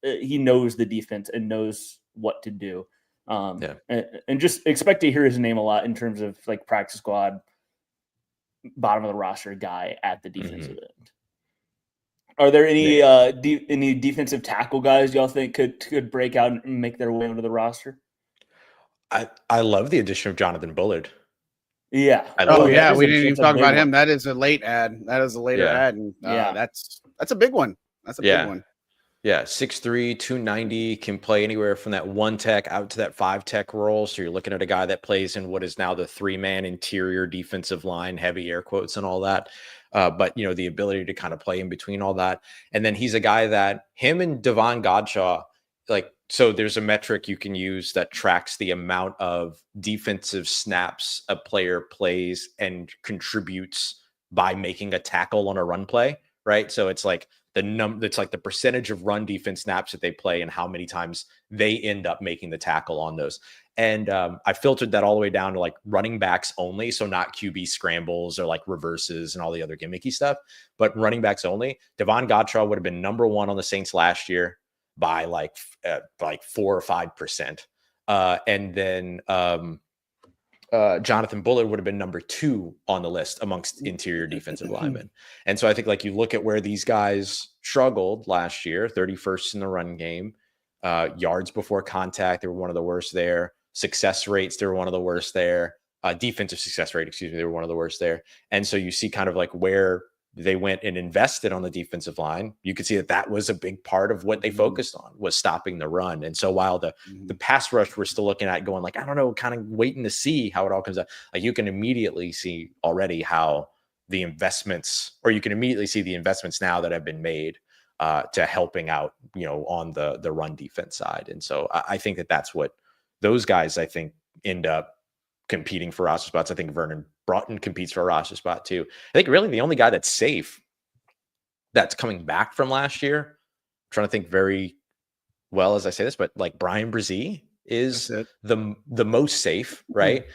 knows the defense and knows what to do. And just expect to hear his name a lot in terms of like practice squad, bottom of the roster guy at the defensive end. Are there any any defensive tackle guys y'all think could break out and make their way onto the roster? I love the addition of Jonathan Bullard. Yeah. We didn't even talk about him. That is a late ad. That is a later ad, and that's a big one. That's a big one. Yeah, 6'3", 290, can play anywhere from that 1 tech out to that 5 tech role. So you're looking at a guy that plays in what is now the 3-man interior defensive line, heavy air quotes and all that. But, the ability to kind of play in between all that. And then he's a guy that him and Devon Godshaw, so there's a metric you can use that tracks the amount of defensive snaps a player plays and contributes by making a tackle on a run play, right? So it's like it's like the percentage of run defense snaps that they play and how many times they end up making the tackle on those. And I filtered that all the way down to like running backs only. So not QB scrambles or like reverses and all the other gimmicky stuff, but running backs only. Devon Godshaw would have been number 1 on the Saints last year by like 4 or 5%. And then Jonathan Bullard would have been number 2 on the list amongst interior defensive linemen. And so I think like you look at where these guys struggled last year, 31st in the run game, yards before contact, they were one of the worst there. Success rates, they were one of the worst there. Defensive success rate, they were one of the worst there. And so you see kind of like where they went and invested on the defensive line. You could see that was a big part of what they focused on, was stopping the run. And so while the pass rush we're still looking at going like, I don't know, kind of waiting to see how it all comes out. Like you can immediately see already how the investments, or you can immediately see the investments now that have been made to helping out, on the run defense side. And so I think that's what those guys, I think, end up competing for roster spots. I think Vernon Broughton competes for a roster spot too. I think really the only guy that's safe that's coming back from last year, I'm trying to think very well as I say this, but like Brian Brzee is the most safe, right?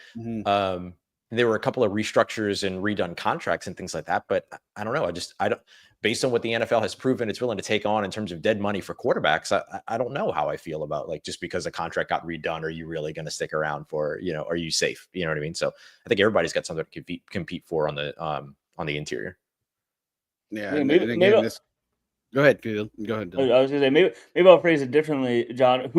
There were a couple of restructures and redone contracts and things like that, but I don't know. I don't, based on what the NFL has proven it's willing to take on in terms of dead money for quarterbacks, I don't know how I feel about like, just because a contract got redone, are you really going to stick around for, are you safe? You know what I mean? So I think everybody's got something to compete for on the interior. Yeah. Maybe go ahead. Dylan. I was going to say, maybe I'll phrase it differently, John.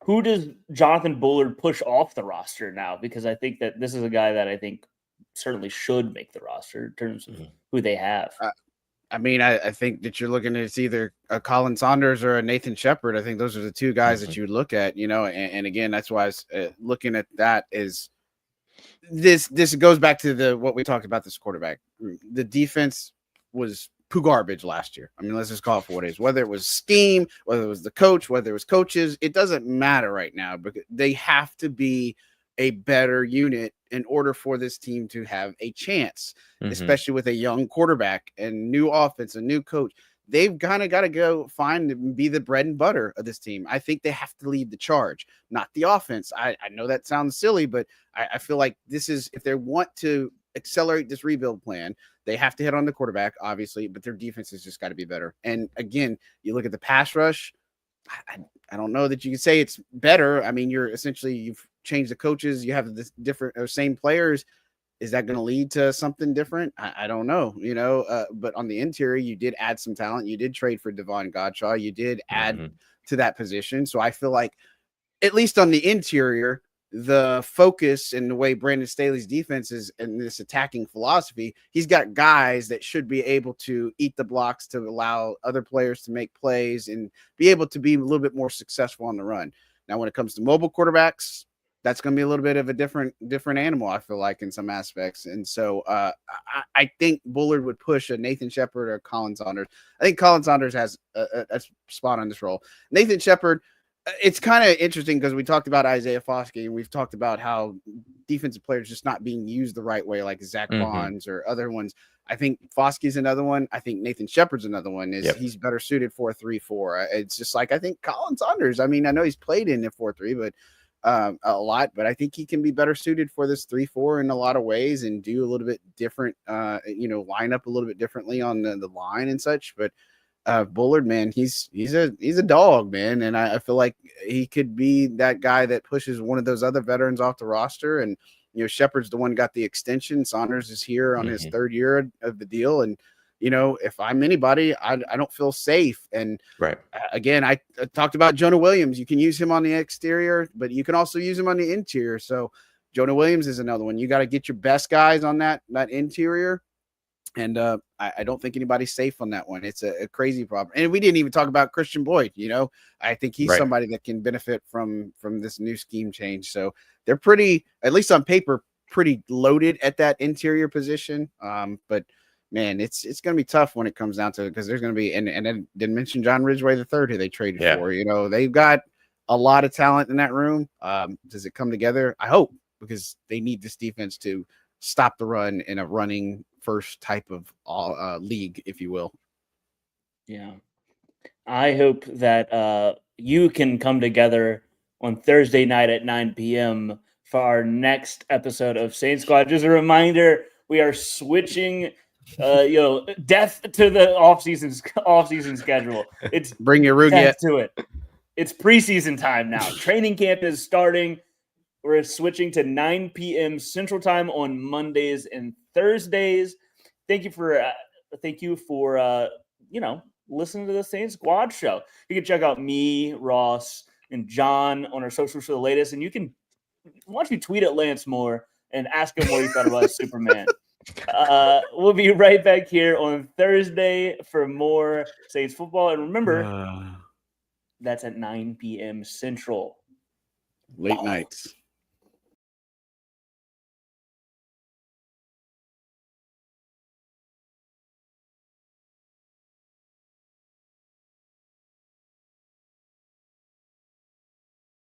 Who does Jonathan Bullard push off the roster now? Because I think that this is a guy that I think certainly should make the roster in terms of who they have. I think that you're looking at, it's either a Colin Saunders or a Nathan Shepard. I think those are the two guys that you would look at, and again, that's why I was looking at that is this goes back to what we talked about this quarterback. The defense was poo garbage last year. I mean, let's just call it for what it is. Whether it was scheme, whether it was the coach, whether it was coaches, it doesn't matter right now, because they have to be a better unit in order for this team to have a chance, especially with a young quarterback and new offense, a new coach. They've kind of got to go find and be the bread and butter of this team. I think they have to lead the charge, not the offense. I know that sounds silly, but I feel like this is, if they want to accelerate this rebuild plan, they have to hit on the quarterback, obviously, but their defense has just got to be better. And again, you look at the pass rush, I don't know that you can say it's better. I mean, you've changed the coaches, you have this different or same players. Is that going to lead to something different? I don't know, but on the interior, you did add some talent. You did trade for Devon Godshaw. You did add to that position. So I feel like, at least on the interior, the focus and the way Brandon Staley's defense is and this attacking philosophy, he's got guys that should be able to eat the blocks to allow other players to make plays and be able to be a little bit more successful on the run. Now, when it comes to mobile quarterbacks, that's going to be a little bit of a different animal, I feel like, in some aspects. And so I think Bullard would push a Nathan Shepard or Colin Saunders. I think Colin Saunders has a spot on this role. Nathan Shepard, it's kind of interesting because we talked about Isaiah Foskey, and we've talked about how defensive players just not being used the right way, like Zach Bonds or other ones. I think Foskey's another one. I think Nathan Shepard's another one. He's better suited for a 3-4. It's just like, I think Colin Saunders, I mean, I know he's played in the 4-3, but a lot, but I think he can be better suited for this 3-4 in a lot of ways and do a little bit different, line up a little bit differently on the line and such. But Bullard, man, he's a dog, man. And I feel like he could be that guy that pushes one of those other veterans off the roster. And, Shepard's the one who got the extension. Saunders is here on his third year of the deal. And, if I'm anybody, I don't feel safe. And again, I talked about Jonah Williams. You can use him on the exterior, but you can also use him on the interior. So Jonah Williams is another one. You got to get your best guys on that interior. And I don't think anybody's safe on that one. It's a crazy problem. And we didn't even talk about Christian Boyd. I think he's somebody that can benefit from this new scheme change. So they're pretty, at least on paper, pretty loaded at that interior position. But man, it's going to be tough when it comes down to it, because there's going to be, and then didn't mention John Ridgway III, who they traded for. They've got a lot of talent in that room. Does it come together? I hope, because they need this defense to stop the run in a running first type of league, if you will. Yeah. I hope that you can come together on Thursday night at 9 p.m. for our next episode of Saints Squad. Just a reminder, we are switching death to the off-season schedule. It's bring your Rugiet to it. It's preseason time now. Training camp is starting. We're switching to 9 p.m. Central Time on Mondays and Thursdays. Thank you for listening to the Saints Squad show. You can check out me, Ross, and John on our socials for the latest. And why don't you tweet at Lance Moore and ask him what he thought about Superman. We'll be right back here on Thursday for more Saints football. And remember, that's at 9 p.m. Central. Late nights.